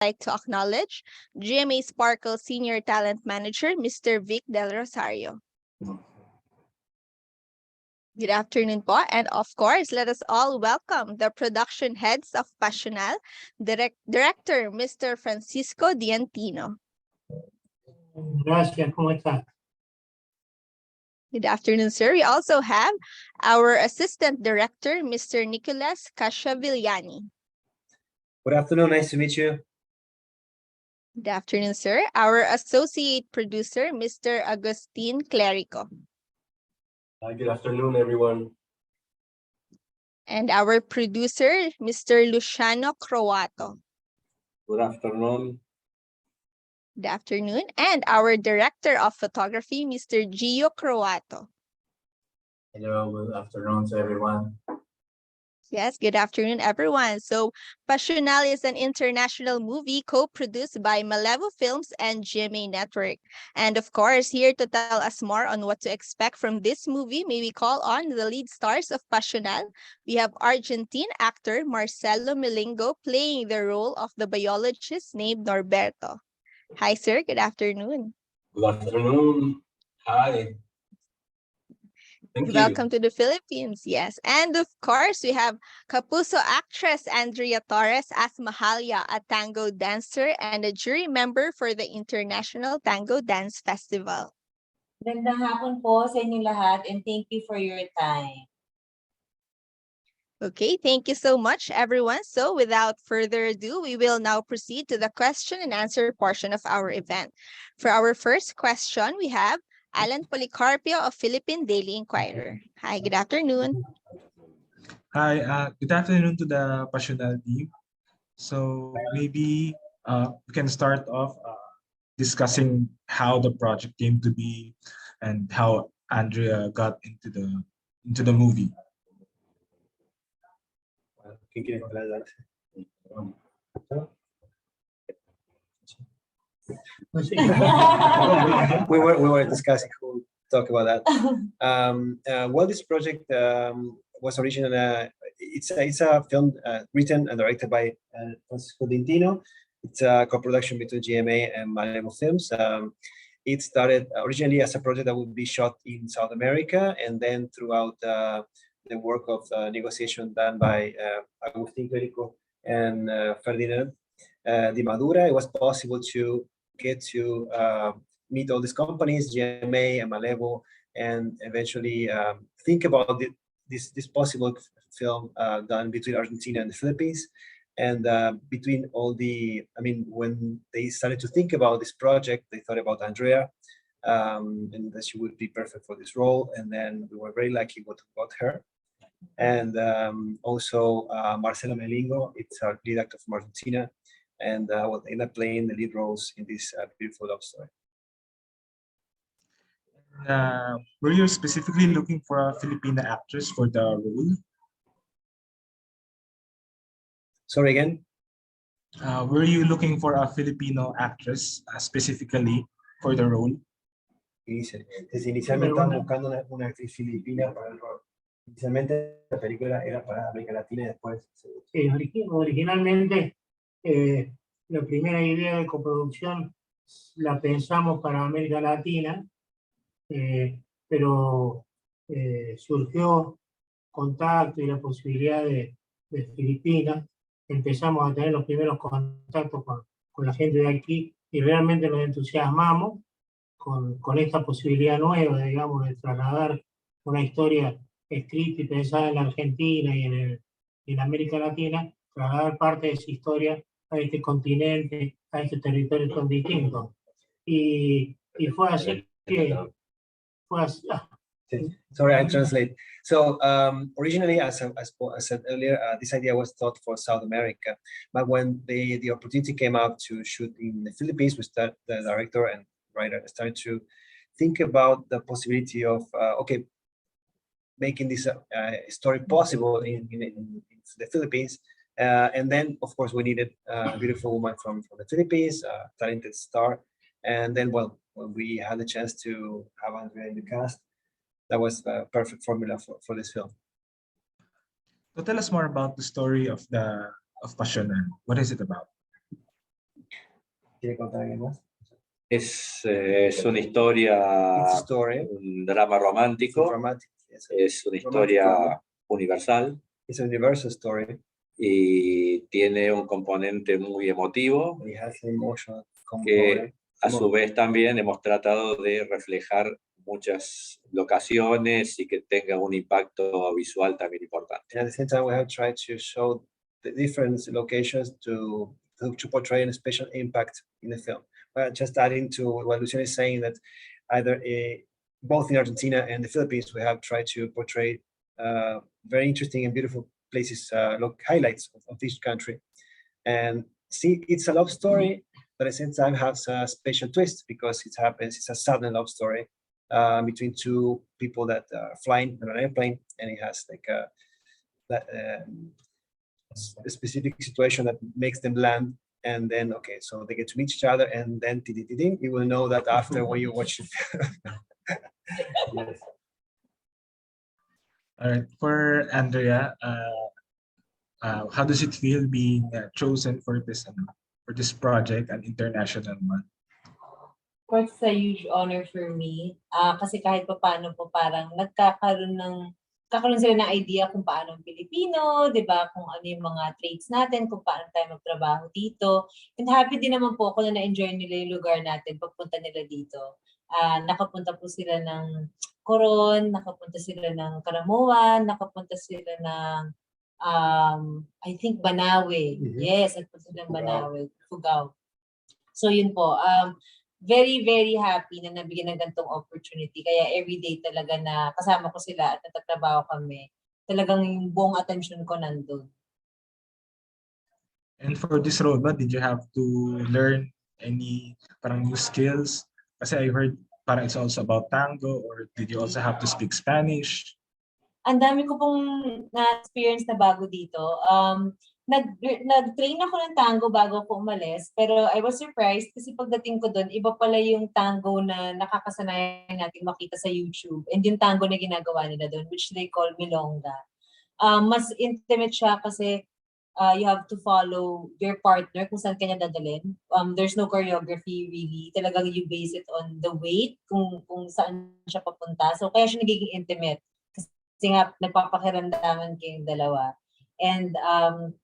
like to acknowledge GMA Sparkle Senior Talent Manager, Mr. Vic Del Rosario. Good afternoon po. And of course, let us all welcome the production heads of Pasional, Director Mr. Francisco Diantino. Gracias, ¿cómo está? Good afternoon, sir. We also have our Assistant Director, Mr. Nicolas Casciavillani. Good afternoon, nice to meet you. Good afternoon, sir. Our Associate Producer, Mr. Agustin Clerico. Good afternoon, everyone. And our producer, Mr. Luciano Croato. Good afternoon. Good afternoon. And our Director of Photography, Mr. Gio Croato. Hello, good afternoon to everyone. Yes, good afternoon, everyone. So, Pasional is an international movie co-produced by Malevo Films and GMA Network. And of course, here to tell us more on what to expect from this movie, may we call on the lead stars of Pasional. We have Argentine actor Marcelo Melino playing the role of the biologist named Norberto. Hi, sir. Good afternoon. Good afternoon. Hi. Thank Welcome you. to the Philippines. Yes. And of course, we have Kapuso actress Andrea Torres as Mahalia, a tango dancer and a jury member for the International Tango Dance Festival. Magandang hapon po sa inyo lahat and thank you for your time. Okay, thank you so much, everyone. So without further ado, we will now proceed to the question and answer portion of our event. For our first question, we have Alan Policarpio of Philippine Daily Inquirer. Hi, good afternoon. Hi, good afternoon to the Pasional team. So maybe we can start off discussing how the project came to be and how Andrea got into the movie. ¿Quién quiere hablar? we were discussing who talk about that. Well, this project was originally it's a film written and directed by Francisco Diantino. It's a co-production between GMA and Malevo Films. It started originally as a project that would be shot in South America, and then throughout the work of negotiation done by Agustin Clerico and Ferdinand Di Madura, it was possible to get to meet all these companies, GMA and Malevo, and eventually think about this possible film done between Argentina and the Philippines. And between all when they started to think about this project, they thought about Andrea, and that she would be perfect for this role. And then we were very lucky what got her. And also Marcelo Melino, it's our lead actor from Argentina, and will end up playing the lead roles in this beautiful love story. Were you specifically looking for a Filipina actress for the role? Sorry again? Were you looking for a Filipino actress specifically for the role? Inicialmente estaban buscando una actriz filipina para el rol. Inicialmente la película era para América Latina y después... Sí, originalmente la primera idea de coproducción la pensamos para América Latina, pero surgió contacto y la posibilidad de Filipinas. Empezamos a tener los primeros contactos con la gente de aquí y realmente nos entusiasmamos con esta posibilidad nueva, digamos, de trasladar una historia escrita y pensada en la Argentina y en América Latina, trasladar parte de esa historia a este continente, a este territorio tan distinto. Y fue así que... Sorry, I translate. So originally, as I said earlier, this idea was thought for South America. But when the opportunity came out to shoot in the Philippines, the director and writer started to think about the possibility of, making this story possible in the Philippines. And then, of course, we needed a beautiful woman from the Philippines, a talented star. And then, well, when we had the chance to have Andrea in the cast, that was the perfect formula for this film. So tell us more about the story of Pasional. What is it about? ¿Quiere contar alguien más? Es una historia, It's a story. un drama It's romántico, dramatic. es una romantic historia drama. universal It's a universal story. y tiene un componente muy emotivo It has an emotional que component. a su vez también hemos tratado de reflejar muchas locaciones y que tenga un impacto visual también importante. And at the same time, we have tried to show the different locations to portray a special impact in the film. But just adding to what Luciano is saying, that either both in Argentina and the Philippines, we have tried to portray very interesting and beautiful places, highlights of each country. And see, it's a love story, but at the same time has a special twist because it's a sudden love story between two people that are flying on an airplane, and it has like a specific situation that makes them land, and then okay, so they get to meet each other, and then you will know that after when you watch it. Yes. All right, for Andrea, how does it feel being chosen for this project, an international one? Of course, it's a huge honor for me. Kasi kahit pa paano po parang kakaroon sila ng idea kung paano ang Pilipino, di ba? Kung ano yung mga traits natin, kung paano tayo magtrabaho dito. And happy din naman po ako na na-enjoy nila yung lugar natin pagpunta nila dito. Nakapunta po sila ng Coron, nakapunta sila ng Caramuan, nakapunta sila ng I think Banawe. Yes, nagpunta sila ng Banawe, Fugao. So yun po. Very, very happy na nabigyan ng ganitong opportunity. Kaya everyday talaga na kasama ko sila at natatrabaho kami, talagang yung buong attention ko nandun. And for this role ba, did you have to learn any parang new skills? Kasi I heard parang it's also about tango, or did you also have to speak Spanish? Ang dami ko pong na-experience na bago dito. Nag-train ako ng tango bago ako umalis, pero I was surprised kasi pagdating ko doon, iba pala yung tango na nakakasanayan natin makita sa YouTube, and yung tango na ginagawa nila doon, which they call milonga. Mas intimate siya kasi you have to follow your partner kung saan kanya dadalhin. There's no choreography really. Talagang you base it on the weight, kung saan siya papunta. So kaya siya nagiging intimate. Kasi nga, nagpapakiramdaman kayong dalawa. And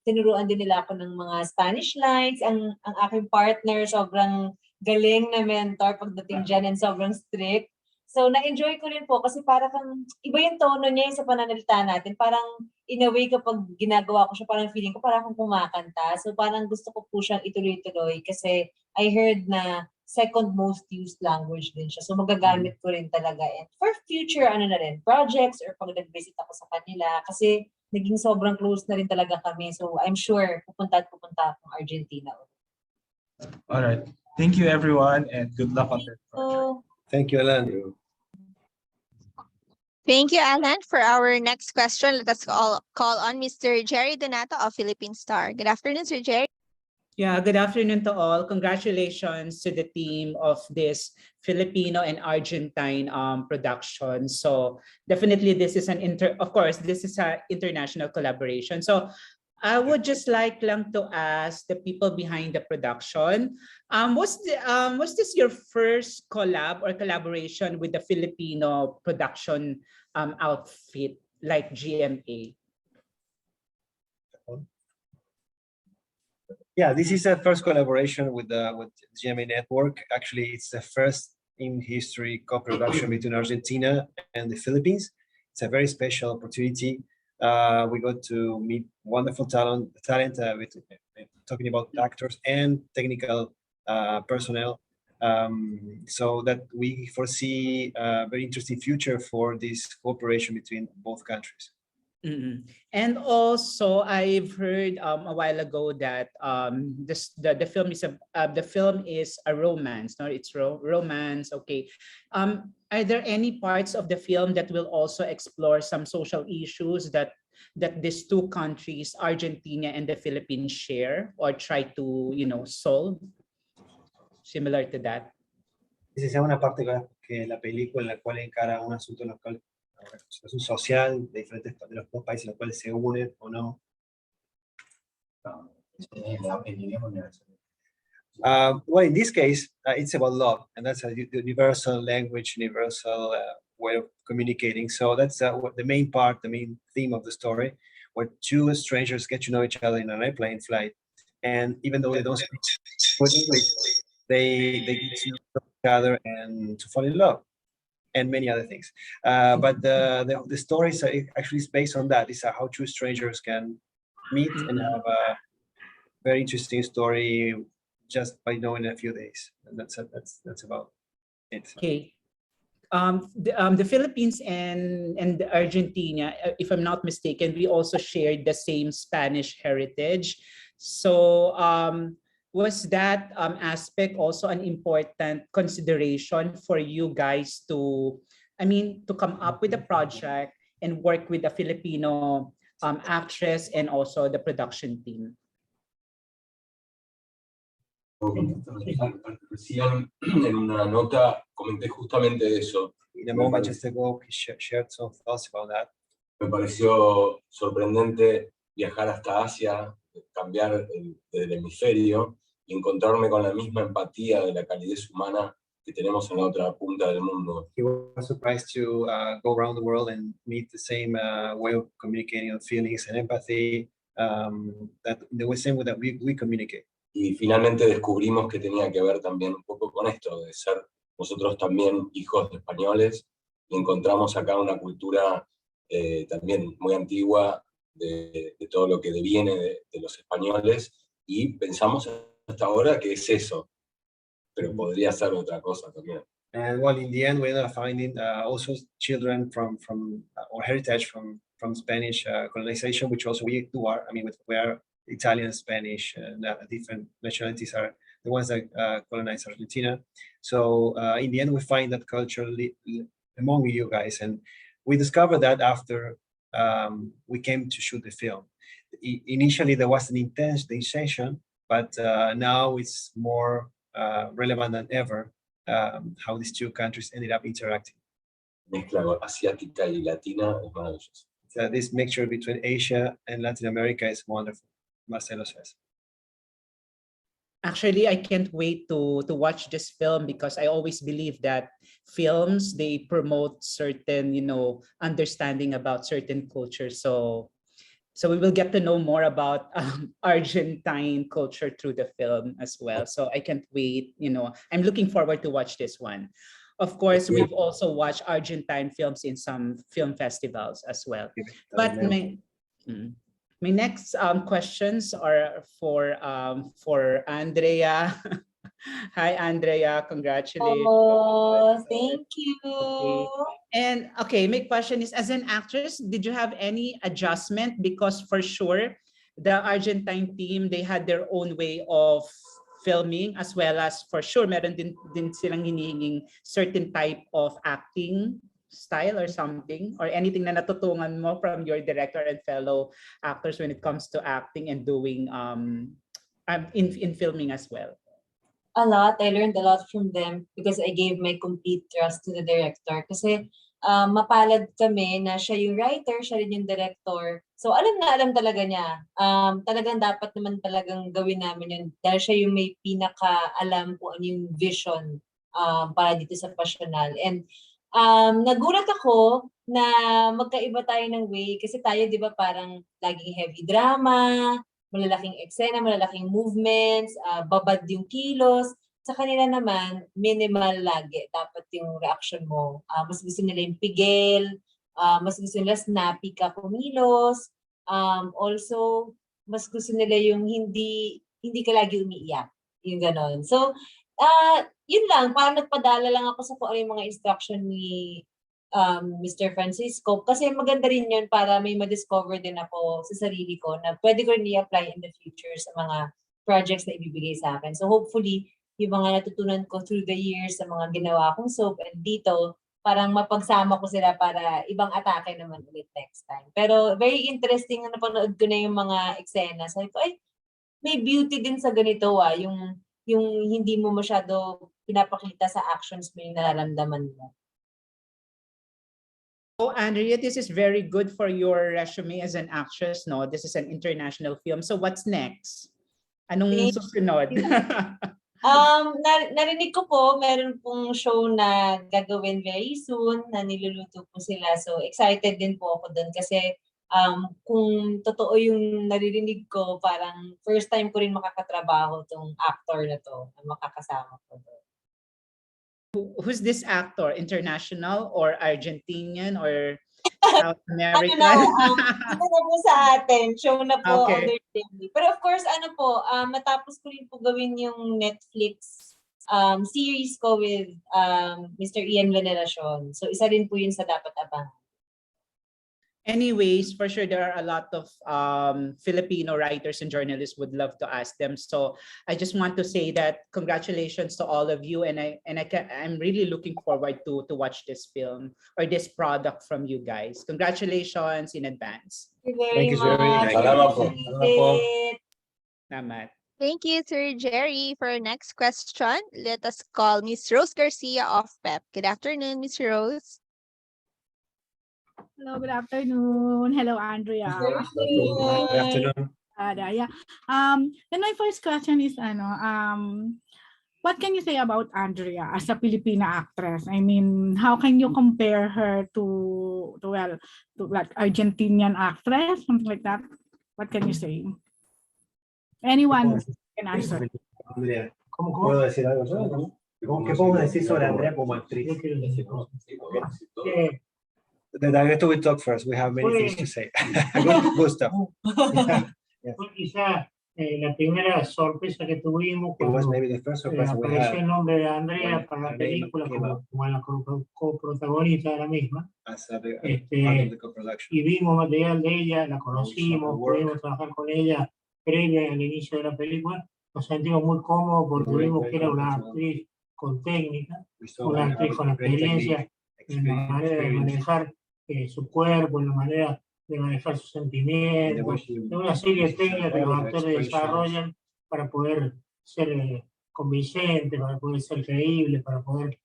tinuruan din nila ako ng mga Spanish lines. Ang aking partner, sobrang galing na mentor pagdating dyan, and sobrang strict. So na-enjoy ko rin po kasi parang iba yung tono niya yung sa pananalita natin. Parang in a way kapag ginagawa ko siya, parang feeling ko parang akong kumakanta. So parang gusto ko po siyang ituloy-tuloy kasi I heard na second most used language din siya. So magagamit ko rin talaga. And for future projects, or pag nag-visit ako sa kanila, kasi naging sobrang close na rin talaga kami. So I'm sure pupunta akong Argentina. Alright. Thank you everyone, and good luck on that project. Thank you, Alan. Thank you, Alan. For our next question, let us call on Mr. Jerry Donato of Philippine Star. Good afternoon, Sir Jerry. Yeah, good afternoon to all. Congratulations to the team of this Filipino and Argentine production. So definitely this is this is an international collaboration. So I would just like to ask the people behind the production, was this your first collab or collaboration with the Filipino production outfit like GMA? Yeah, this is a first collaboration with GMA Network. Actually, it's the first in history co-production between Argentina and the Philippines. It's a very special opportunity. We got to meet wonderful talent with talking about actors and technical personnel, so that we foresee a very interesting future for this cooperation between both countries. Mm-hmm. And also, I've heard a while ago that the film is a romance. No, it's romance. Okay. Are there any parts of the film that will also explore some social issues that these two countries, Argentina and the Philippines, share or try to solve, similar to that? Esa es una parte que la película en la cual encara un asunto local, una situación social de los dos países los cuales se unen o no. Well, in this case, it's about love, and that's a universal language, universal way of communicating. So that's the main part, the main theme of the story, where two strangers get to know each other in an airplane flight, and even though they don't speak good English, they get to know each other and to fall in love, and many other things. But the story is actually based on that. It's how two strangers can meet and have a very interesting story just by knowing a few days. And that's about it. Okay. The Philippines and Argentina, if I'm not mistaken, we also shared the same Spanish heritage. So was that aspect also an important consideration for you guys to, to come up with a project and work with a Filipino actress and also the production team? Recién en una nota comenté justamente eso. In a moment just ago, he shared some thoughts about that. Me pareció sorprendente viajar hasta Asia, cambiar del hemisferio y encontrarme con la misma empatía de la calidez humana que tenemos en la otra punta del mundo. He was surprised to go around the world and meet the same way of communicating feelings and empathy, that the same way that we communicate. Y finalmente descubrimos que tenía que ver también un poco con esto, de ser nosotros también hijos de españoles, y encontramos acá una cultura también muy antigua de todo lo que deviene de los españoles, y pensamos hasta ahora que es eso, pero podría ser otra cosa también. And well, in the end, we ended up finding also children from or heritage from Spanish colonization, which also we are. We are Italian, Spanish, and different nationalities are the ones that colonized Argentina. So in the end, we find that culture among you guys, and we discovered that after we came to shoot the film. Initially, there was an intention, but now it's more relevant than ever how these two countries ended up interacting. Mezcla asiática y latina es maravilloso. So this mixture between Asia and Latin America is wonderful, Marcelo says. Actually, I can't wait to watch this film because I always believe that films, they promote certain, understanding about certain cultures. So we will get to know more about Argentine culture through the film as well. So I can't wait, I'm looking forward to watch this one. Of course, we've also watched Argentine films in some film festivals as well. But my next questions are for Andrea. Hi, Andrea. Congratulations. Oh, thank you. Okay. And okay, my question is, as an actress, did you have any adjustment? Because for sure, the Argentine team, they had their own way of filming, as well as for sure, meron din silang hinihinging certain type of acting style or something, or anything na natutungan mo from your director and fellow actors when it comes to acting and doing in filming as well? A lot. I learned a lot from them because I gave my complete trust to the director. Kasi mapalad kami na siya yung writer, siya rin yung director. So alam na alam talaga niya. Talagang dapat naman talagang gawin namin yun. Dahil siya yung may pinaka-alam kung ano yung vision para dito sa Pasional. And nagulat ako na magkaiba tayo ng way. Kasi tayo, di ba, parang laging heavy drama, malalaking eksena, malalaking movements, babad yung kilos. Sa kanila naman, minimal lagi. Dapat yung reaction mo. Mas gusto nila yung pigil, mas gusto nila snappy ka kumilos. Also, mas gusto nila yung hindi ka lagi umiiyak. Yung ganon. So, yun lang. Parang nagpadala lang ako sa kung ano yung mga instruction ni Mr. Francisco, kasi maganda rin yun para may ma-discover din ako sa sarili ko na pwede ko rin i-apply in the future sa mga projects na ibibigay sa akin. So hopefully, yung mga natutunan ko through the years sa mga ginawa kong soap and dito, parang mapagsama ko sila para ibang atake naman ulit next time. Pero very interesting na napanood ko na yung mga eksena. Sabi ko, ay, may beauty din sa ganito yung hindi mo masyado pinapakita sa actions mo yung nararamdaman mo. Oh, Andrea, this is very good for your resume as an actress, no? This is an international film. So what's next? Anong susunod? Narinig ko po, meron pong show na gagawin very soon na niluluto po sila. So excited din po ako doon kasi kung totoo yung naririnig ko, parang first time ko rin makakatrabaho tong actor na to, na makakasama ko doon. Who's this actor? International or Argentinian or South Ano American? na, ito na po sa atin, show na po Okay. under TV. Pero of course, ano po, matapos ko rin po gawin yung Netflix series ko with Mr. Ian Veneracion. So isa rin po yun sa dapat abangan. Anyways, for sure, there are a lot of Filipino writers and journalists would love to ask them. So I just want to say that congratulations to all of you, and I'm really looking forward to watch this film or this product from you guys. Congratulations in advance. Thank you very Thank you, Jerry. much. Salamat po. Appreciate it. Salamat. Thank you, Sir Jerry. For our next question, let us call Miss Rose Garcia of PEP. Good afternoon, Miss Rose. Hello, good afternoon. Hello, Andrea. Good afternoon. Yeah. Then my first question is, what can you say about Andrea as a Filipina actress? I mean, how can you compare her to like Argentinian actress, something like that? What can you say? Anyone can answer. Andrea, ¿Cómo? ¿puedo decir algo yo? ¿No? ¿Qué podemos decir sobre Andrea como actriz? Yo quiero decir, The director will talk first. We have many things to say. Good stuff. fue quizá la primera sorpresa que tuvimos It was cuando maybe the first surprise we apareció had el nombre de Andrea when para la her name película came up. como la coprotagonista de la misma. as a part Este, of the co-production. y vimos material de ella, la conocimos, Work. pudimos trabajar con ella previa al inicio de la película. Nos sentimos muy cómodos porque Muy, vimos muy que era una comfortable. actriz con técnica, We saw una her actriz con with great experiencia en la manera de experience, manejar su cuerpo, en la manera de manejar sus in the way sentimientos, she de una serie de uses her técnicas que los body, her actores expressions. desarrollan para poder ser convincentes, para poder ser creíbles, para poder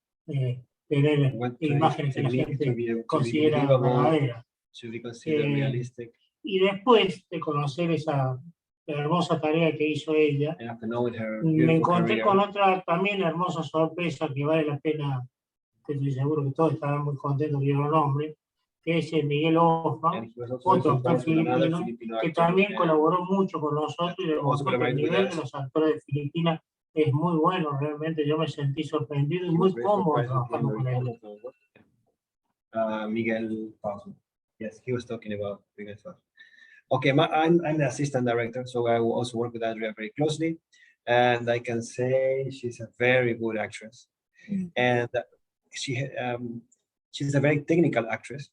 tener Want to- imágenes que to la be- gente to be considera believable, verdaderas. to be considered realistic, Y después de conocer esa hermosa tarea que hizo ella, and after knowing her me beautiful encontré career, con otra también hermosa sorpresa que vale la pena, que estoy seguro que todos estarán muy contentos que yo lo nombre, que es Miguel Hoffman, and he was also otro actor surprised with another filipino, Filipino que actor, también and colaboró mucho con nosotros y also demostró que el collaborated with nivel us. de los actores de Filipinas es muy bueno, realmente yo me sentí sorprendido y He was muy very cómodo surprised with him, trabajando con very él. comfortable working. Miguel Paso. Yes, he was talking about Miguel Paso. Okay, I'm the assistant director, so I will also work with Andrea very closely. And I can say she's a very good actress. And she's a very technical actress.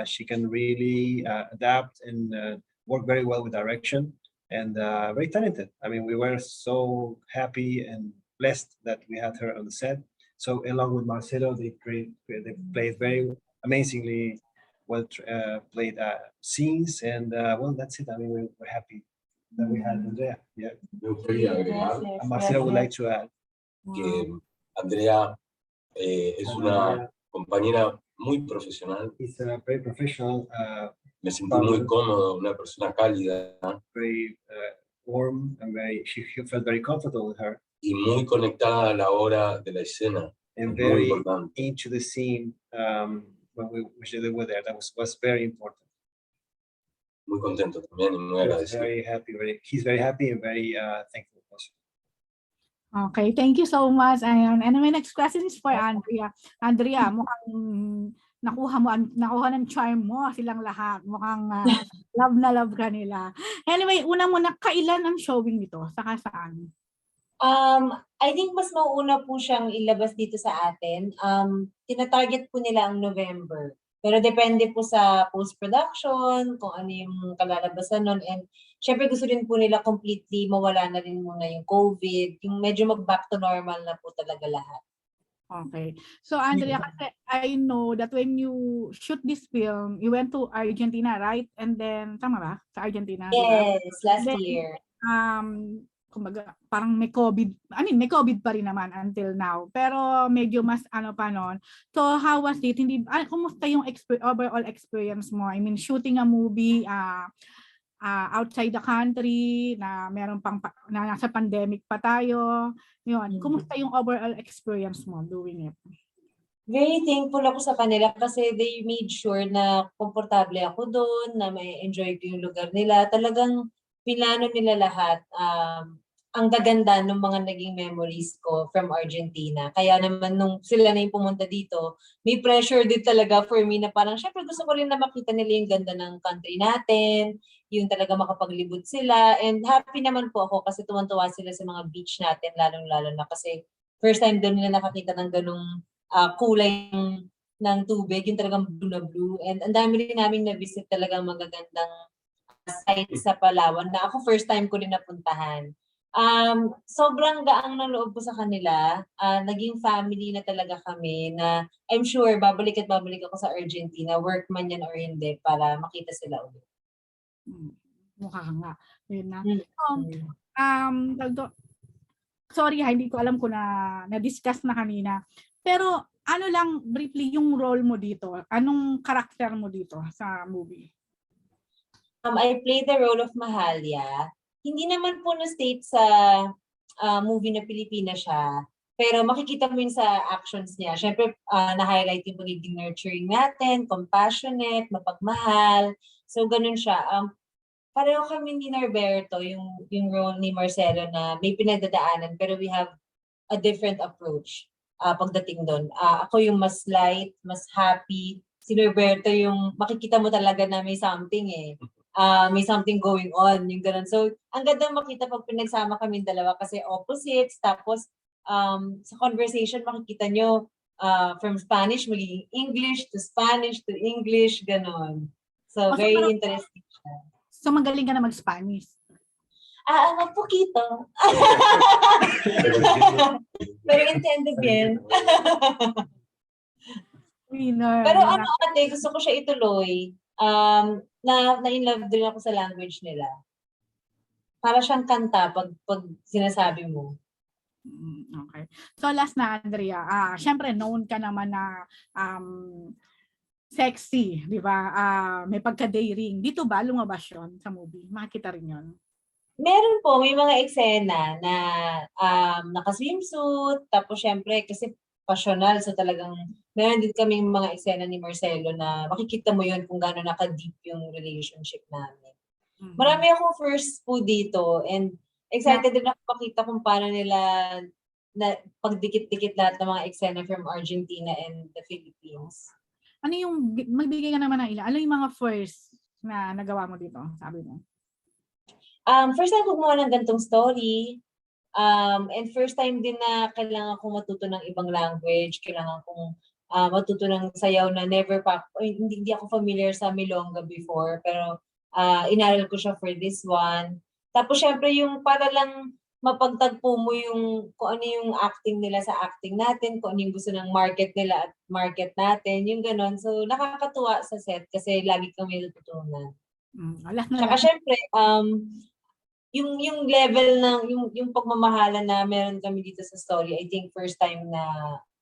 She can really adapt and work very well with direction, and very talented. I mean, we were so happy and blessed that we had her on the set. So along with Marcelo, they played very amazingly well played scenes, and well, that's it. I mean, we're happy that we had Andrea. Yeah. Me gustaría agregar And Marcelo would like to add. que Andrea es una compañera muy profesional. He's a very professional, Me sentí muy cómodo, una persona cálida very warm, and she felt very comfortable with her, y muy conectada a la hora de la escena. and Muy very importante. into the scene when we were there. That was very important. Muy contento también y muy He was agradecido. very happy. He's very happy and very thankful also. Okay, thank you so much. And my next question is for Andrea. Andrea, mukhang nakuha ng charm mo silang lahat. Mukhang love na love ka nila. Anyway, una muna, kailan ang showing nito? Saka saan? I think mas mauuna po siyang ilabas dito sa atin. Tina-target po nila ang November. Pero depende po sa post-production, kung ano yung kalalabasan nun. And syempre gusto rin po nila completely mawala na rin muna yung COVID. Yung medyo mag-back to normal na po talaga lahat. Okay. So Andrea, kasi I know that when you shoot this film, you went to Argentina, right? And then, tama ba? Sa Argentina? Yes, last Then, year. Kumbaga, parang may COVID, may COVID pa rin naman until now. Pero medyo mas pa noon. So how was it? Kumusta yung overall experience mo? I mean, shooting a movie outside the country, na meron pang na nasa pandemic pa tayo. Yun, kumusta yung overall experience mo doing it? Very thankful ako sa kanila kasi they made sure na komportable ako doon, na may enjoy ko yung lugar nila. Talagang pinano nila lahat. Ang gaganda ng mga naging memories ko from Argentina. Kaya naman nung sila na yung pumunta dito, may pressure din talaga for me na parang syempre gusto ko rin na makita nila yung ganda ng country natin, yung talaga makapaglibot sila. And happy naman po ako kasi tuwan-tuwa sila sa mga beach natin, lalong-lalo na kasi first time doon nila nakakita ng ganung kulay ng tubig, yung talagang blue na blue. And ang dami rin namin na-visit talagang magagandang sites sa Palawan na ako first time ko rin napuntahan. Sobrang gaang ng loob ko sa kanila. Naging family na talaga kami na I'm sure babalik at babalik ako sa Argentina, work man yan or hindi, para makita sila ulit. Mukha nga. Yun na. Sorry, hindi ko alam kung na-discuss na kanina. Pero ano lang briefly yung role mo dito? Anong karakter mo dito sa movie? I play the role of Mahalia. Hindi naman po na-state sa movie na Filipina siya. Pero makikita mo yun sa actions niya. Siyempre, na-highlight yung pagiging nurturing natin, compassionate, mapagmahal. So, ganun siya. Pareho kami ni Norberto, yung role ni Marcelo na may pinagdadaanan, pero we have a different approach pagdating doon. Ako yung mas light, mas happy. Si Norberto yung makikita mo talaga na may something may something going on, yung ganun. So, ang ganda makita pag pinagsama kami dalawa kasi opposites. Tapos, sa conversation makikita nyo from Spanish, magiging English to Spanish to English, ganun. So, very interesting siya. So, magaling ka na mag-Spanish? Un poquito. Pero intended bien. Pero ano ate, gusto ko siya ituloy. Na-in love din ako sa language nila. Para siyang kanta pag sinasabi mo. Okay. So last na, Andrea, syempre known ka naman na sexy, di ba? May pagka-daring. Dito ba lumabas yun sa movie? Makita rin yun. Meron po, may mga eksena na naka-swimsuit, tapos syempre kasi pasional, so talagang meron din kaming mga eksena ni Marcelo na makikita mo yun kung gaano naka-deep yung relationship namin. Marami akong first po dito and excited din ako makita kung paano nila na pagdikit-dikit lahat ng mga eksena from Argentina and the Philippines. Ano yung, magbigay ka naman ng ilan, ano yung mga first na nagawa mo dito, sabi mo? First time ko gumawa ng gantong story. And first time din na kailangan kong matuto ng ibang language. Kailangan kong matuto ng sayaw na hindi ako familiar sa Milonga before. Pero inaral ko siya for this one. Tapos syempre yung para lang mapagtagpo mo yung kung ano yung acting nila sa acting natin, kung ano yung gusto ng market nila at market natin, yung ganon. So nakakatuwa sa set kasi lagi kami natutunan. Tsaka syempre, yung level ng yung pagmamahala na meron kami dito sa story, I think first time na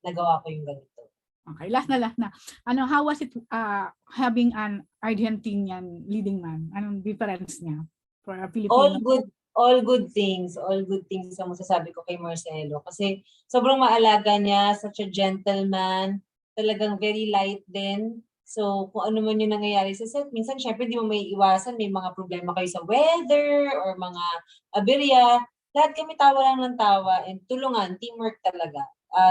nagawa ko yung ganito. Okay, last na. How was it having an Argentinian leading man? Anong difference niya for a Filipino? All good things ang masasabi ko kay Marcelo kasi sobrang maalaga niya, such a gentleman, talagang very light din. So, kung ano man yung nangyayari sa set, minsan syempre di mo may iwasan, may mga problema kayo sa weather or mga aberya. Lahat kami tawa lang ng tawa and tulungan, teamwork talaga.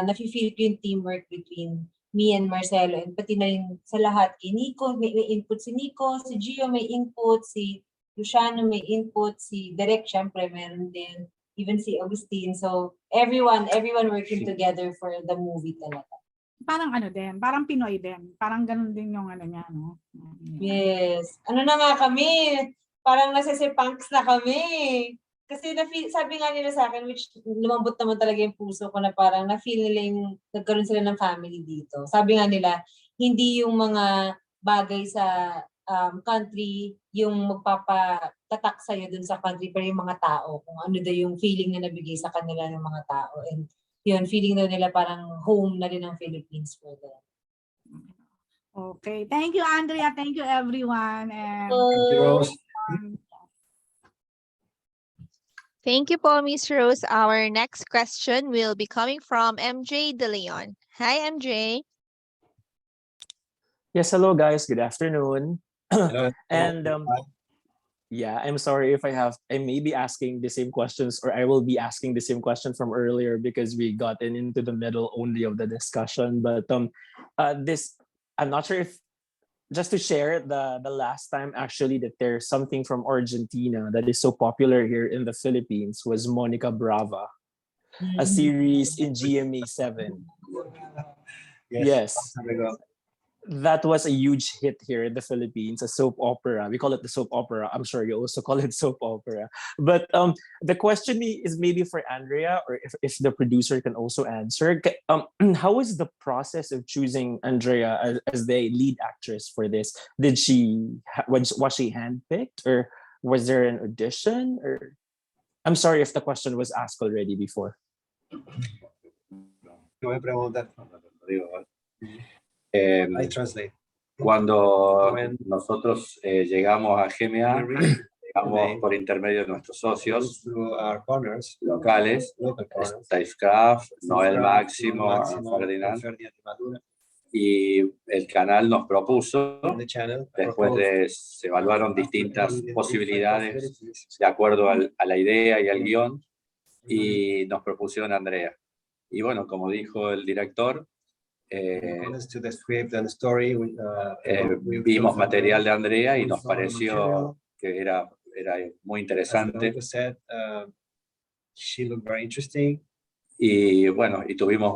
Nafe-feel ko yung teamwork between me and Marcelo and pati na rin sa lahat. Kay Nico, may input si Nico, si Gio may input, si Luciano may input, si Derek syempre meron din, even si Agustin. So, everyone working together for the movie talaga. Parang din, parang Pinoy din. Parang ganun din yung niya, no? Yes. Ano na nga kami, parang nasisipunks na kami. Kasi sabi nga nila sa akin, which lumambot naman talaga yung puso ko na parang na-feel nila yung nagkaroon sila ng family dito. Sabi nga nila, hindi yung mga bagay sa country yung magpapatatak sa'yo dun sa country, pero yung mga tao, kung ano daw yung feeling na nabigay sa kanila ng mga tao. And yun, feeling daw nila parang home na rin ang Philippines for them. Okay. Thank you, Andrea. Thank you, everyone. And Thank you, Rose. Thank you po, Miss Rose. Our next question will be coming from MJ De Leon. Hi, MJ. Yes, hello guys. Good afternoon. Hello. And yeah, I'm sorry if I may be asking the same questions, or I will be asking the same question from earlier because we gotten into the middle only of the discussion. But this I'm not sure if, just to share, the last time actually that there's something from Argentina that is so popular here in the Philippines was Monica Brava, a series in GMA7. Yes. There we go. That was a huge hit here in the Philippines, a soap opera. We call it the soap opera. I'm sure you also call it soap opera. But the question is maybe for Andrea, or if the producer can also answer. How was the process of choosing Andrea as the lead actress for this? Did was she handpicked, or was there an audition? Or I'm sorry if the question was asked already before. Te voy a preguntar. Eh, I translate. Cuando When- nosotros llegamos a GMA, llegamos GMA, por intermedio de nuestros socios through our partners, locales, local partners, Stafecraft, Noel Máximo, Máximo, Ferdinand, Ferdinand Madura, y el canal nos propuso, the channel, después de se evaluaron distintas posibilidades de acuerdo a la idea y al guión, y nos propusieron a Andrea. Y bueno, como dijo el director, to the script and story, vimos material de Andrea y nos pareció que era muy interesante. She looked very interesting. Y bueno, y tuvimos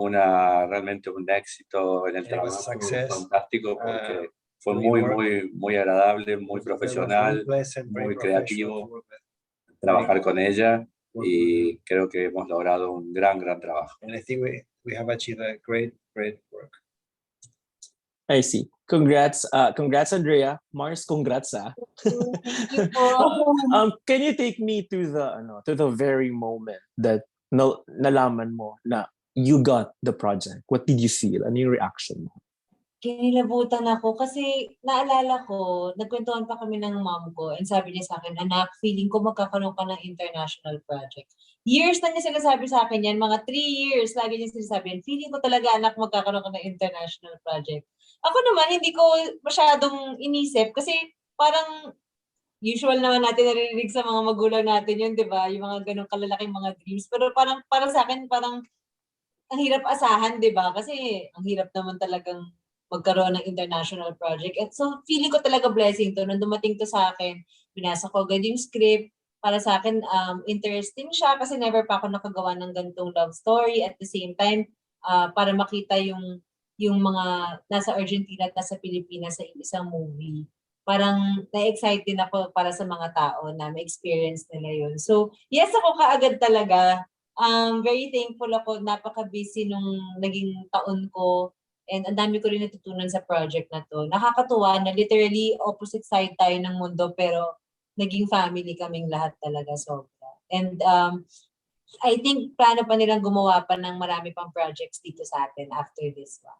realmente un éxito en el trabajo fantástico, porque fue muy agradable, muy profesional, muy creativo trabajar con ella, y creo que hemos logrado un gran trabajo. And I think we have achieved a great work. I see. Congrats, Andrea. Mars, congrats. Can you take me to the very moment that nalaman mo na you got the project? What did you feel? Ano yung reaction mo? Kinilabutan ako kasi naalala ko, nagkwentuhan pa kami ng mom ko and sabi niya sa akin, anak, feeling ko magkakaroon ka ng international project. Years na niya sinasabi sa akin yan, mga 3 years, lagi niya sinasabi yan, feeling ko talaga, anak, magkakaroon ka ng international project. Ako naman, hindi ko masyadong inisip kasi parang usual naman natin naririnig sa mga magulang natin yun, di ba? Yung mga ganong kalalaking mga dreams. Pero parang sa akin, parang ang hirap asahan, di ba? Kasi ang hirap naman talagang magkaroon ng international project. And so, feeling ko talaga blessing to. Nung dumating to sa akin, binasa ko agad yung script. Para sa akin, interesting siya kasi never pa ako nakagawa ng ganitong love story. At the same time, para makita yung mga nasa Argentina at nasa Pilipinas sa isang movie. Parang na-excite din ako para sa mga tao na ma-experience nila yun. So, yes, ako kaagad talaga. Very thankful ako. Napaka-busy nung naging taon ko. And ang dami ko rin natutunan sa project na to. Nakakatuwa na literally opposite side tayo ng mundo pero naging family kaming lahat talaga sobra. And I think plano pa nilang gumawa pa ng marami pang projects dito sa atin after this one.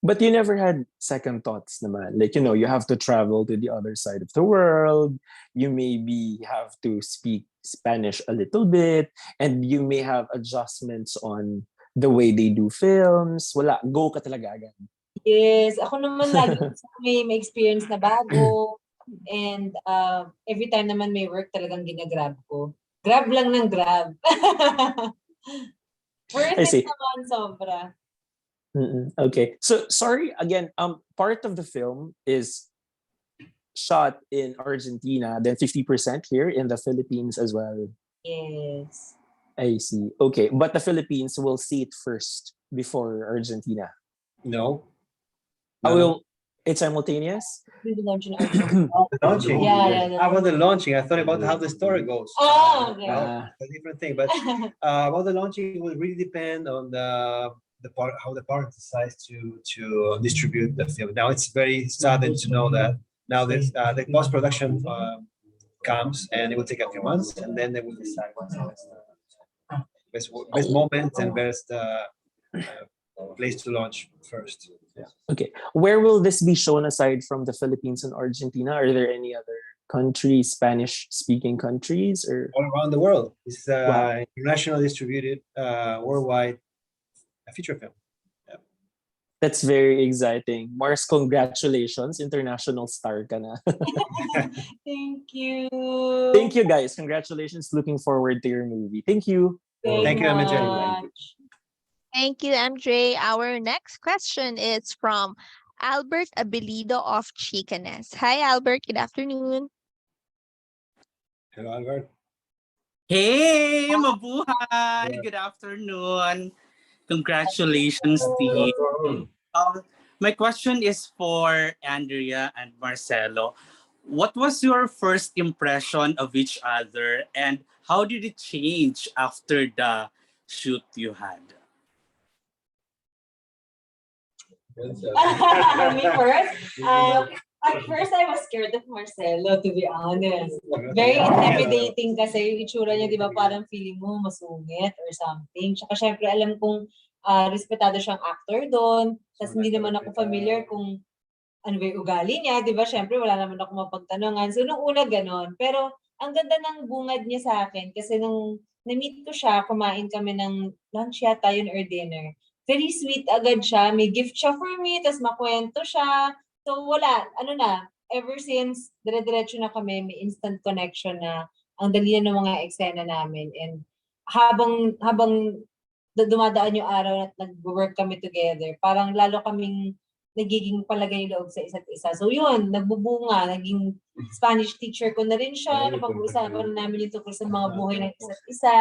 But you never had second thoughts naman. Like, you have to travel to the other side of the world. You maybe have to speak Spanish a little bit. And you may have adjustments on the way they do films. Wala, go ka talaga agad. Yes, ako naman lagi may experience na bago. And every time naman may work talagang ginagrab ko. Grab lang ng grab. Worth it naman sobra. Okay. So, sorry, again, part of the film is shot in Argentina, then 50% here in the Philippines as well. Yes. I see. Okay. But the Philippines will see it first before Argentina. No. It's simultaneous? The launching. Yeah. About the launching, I thought about how the story goes. Oh, okay. A different thing. But about the launching, it will really depend on how the parent decides to distribute the film. Now it's very sudden to know that now the post-production comes and it will take a few months and then they will decide what's the best moment and best place to launch first. Yeah. Okay. Where will this be shown aside from the Philippines and Argentina? Are there any other countries, Spanish-speaking countries, or all around the world. It's Wow. international distributed, worldwide feature film. That's very exciting. Mars, congratulations, international star ka na. Thank you. Thank you, guys. Congratulations. Looking forward to your movie. Thank you. Thank you, MJ. Much. Thank you, MJ. Our next question is from Albert Abilido of Chicanes. Hi, Albert. Good afternoon. Hello, Albert. Hey, mabuhay! Good afternoon. Congratulations, team. My question is for Andrea and Marcelo. What was your first impression of each other, and how did it change after the shoot you had? Me first? At first, I was scared of Marcelo, to be honest. Very intimidating kasi yung itsura niya, di ba, parang feeling mo masungit or something. Tsaka syempre, alam kong respetado siyang actor doon. Tapos hindi naman ako familiar kung ano ba yung ugali niya, di ba? Syempre, wala naman ako mapagtanungan. So, nung una, ganon. Pero, ang ganda ng bungad niya sa akin kasi nung na-meet ko siya, kumain kami ng lunch yata yun or dinner. Very sweet agad siya. May gift siya for me, tapos makwento siya. So, wala. Ano na, ever since, dire-diretso na kami, may instant connection na ang dali na ng mga eksena namin. And habang dumadaan yung araw at nag-work kami together, parang lalo kaming nagiging palagay loob sa isa't isa. So yun, nagbubunga, naging Spanish teacher ko na rin siya, napag-uusapan namin yung tungkol sa mga buhay ng isa't isa.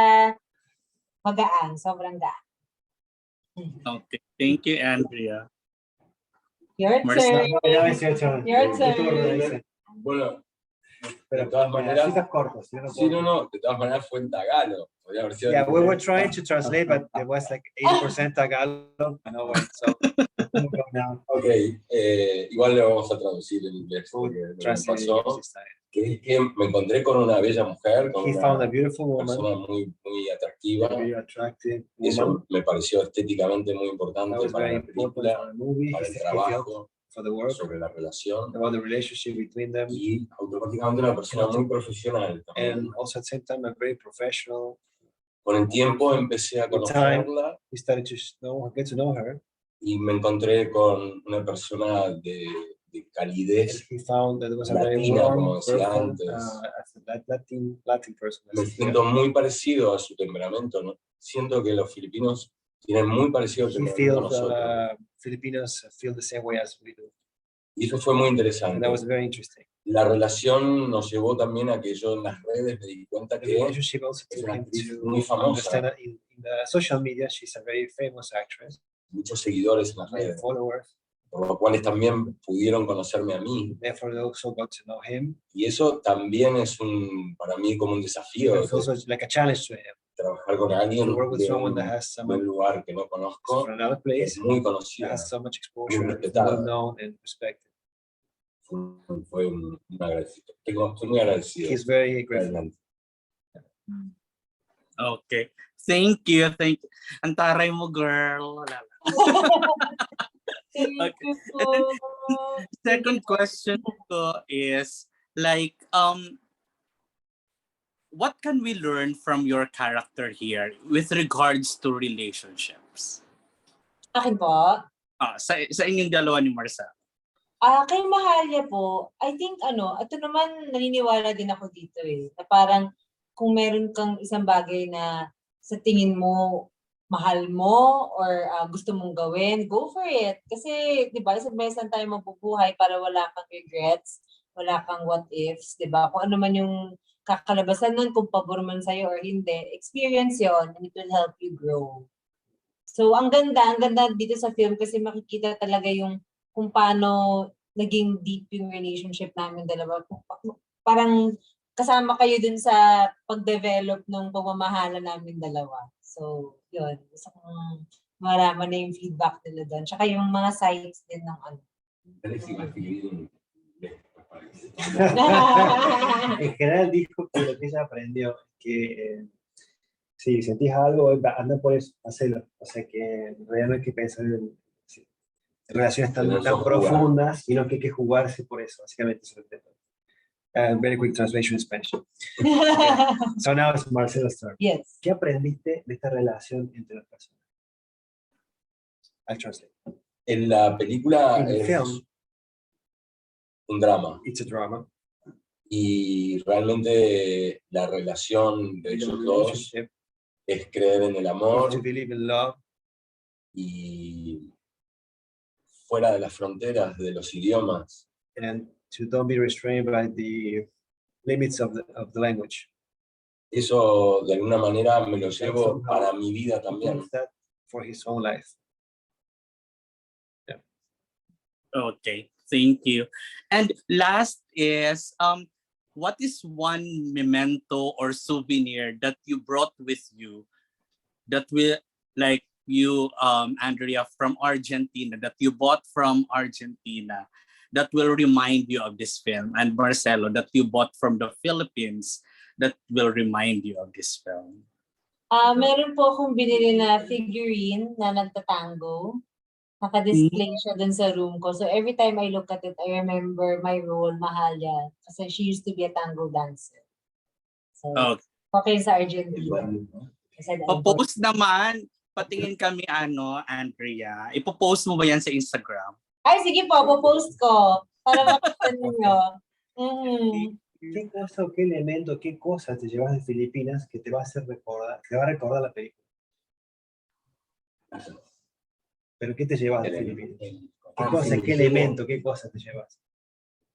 Magaan, sobrang gaan. Okay, thank you, Andrea. Your turn. Your turn. Bueno, de todas maneras, sí, no, de todas maneras fue en Tagalog. Yeah, we were trying to translate, but there was like 80% Tagalog. No way, so Okay, igual le vamos a traducir en inglés. Porque me pasó que es que me encontré con una bella mujer, con una persona muy atractiva. Eso me pareció estéticamente muy importante para la película, para el trabajo, sobre la relación. Y automáticamente una persona muy profesional también. Also at the same time, a very professional. Con el tiempo empecé a conocerla. We started to get to know her. Y me encontré con una persona de calidez latina, como decía antes. Latin person. Me siento muy parecido a su temperamento, ¿no? Siento que los filipinos tienen muy parecido al temperamento a nosotros. Filipinos feel the same way as we do. Y eso fue muy interesante. That was very interesting. La relación nos llevó también a que yo en las redes me di cuenta que es una actriz muy famosa. In the social media, she's a very famous actress. Muchos seguidores en las redes. Followers. Por los cuales también pudieron conocerme a mí. Therefore, they also got to know him. Y eso también es para mí como un desafío. It's also like a challenge to him. Trabajar con alguien de un lugar que no conozco, es muy conocido, muy respetado. Fue un agradecido. Estoy muy agradecido. He's very grateful. Okay. Thank you. Ang taray mo, girl. Okay. Second question ko is like what can we learn from your character here with regards to relationships? Akin po? Sa inyong dalawa ni Marcelo. Kay Mahalia po, I think ito naman naniniwala din ako dito na parang kung meron kang isang bagay na sa tingin mo mahal mo or gusto mong gawin, go for it. Kasi, di ba, isang beses lang tayo mabubuhay para wala kang regrets, wala kang what ifs, di ba? Kung ano man yung kakalabasan nun, kung pabor man sa'yo or hindi, experience yon and it will help you grow. So, ang ganda dito sa film kasi makikita talaga yung kung paano naging deep yung relationship namin dalawa. Parang kasama kayo dun sa pag-develop ng pamamahala namin dalawa. So, yun. Gusto kong malaman na yung feedback nila doon. Tsaka yung mga sides din ng En general dijo que lo que ella aprendió que si sentís algo, anda por eso, hacelo. O sea que en realidad no hay que pensar en relaciones tan profundas, sino que hay que jugarse por eso, básicamente eso es el tema. Very quick translation in Spanish. Okay. So now it's Marcelo's turn. Yes. ¿Qué aprendiste de esta relación entre las personas? I'll translate. En la película In the es film, un drama. it's a drama. Y realmente la relación de The ellos dos relationship es creer en el is amor to believe in love y fuera de las fronteras de los idiomas. and to don't be restrained by the limits of the language. Eso de alguna manera me lo llevo Somehow para mi vida también. Use that for his own life. Okay, thank you. And last is, what is one memento or souvenir that you brought with you that will, like you, Andrea, from Argentina, that you bought from Argentina, that will remind you of this film, and Marcelo, that you bought from the Philippines, that will remind you of this film? Meron po akong binili na figurine na nagtatango. Naka-display siya dun sa room ko. So every time I look at it, I remember my role, mahal yan. Kasi she used to be a tango dancer. So, okay sa Argentina. Post naman, patingin kami Andrea. Ipopost mo ba yan sa Instagram? Ay, sige po, post ko. Para makita ninyo. ¿Qué cosa o qué elemento, qué cosa te llevas de Filipinas que te va a hacer recordar, que te va a recordar la película? ¿Pero qué te llevas de Filipinas? ¿Qué cosa, qué elemento, qué cosa te llevas?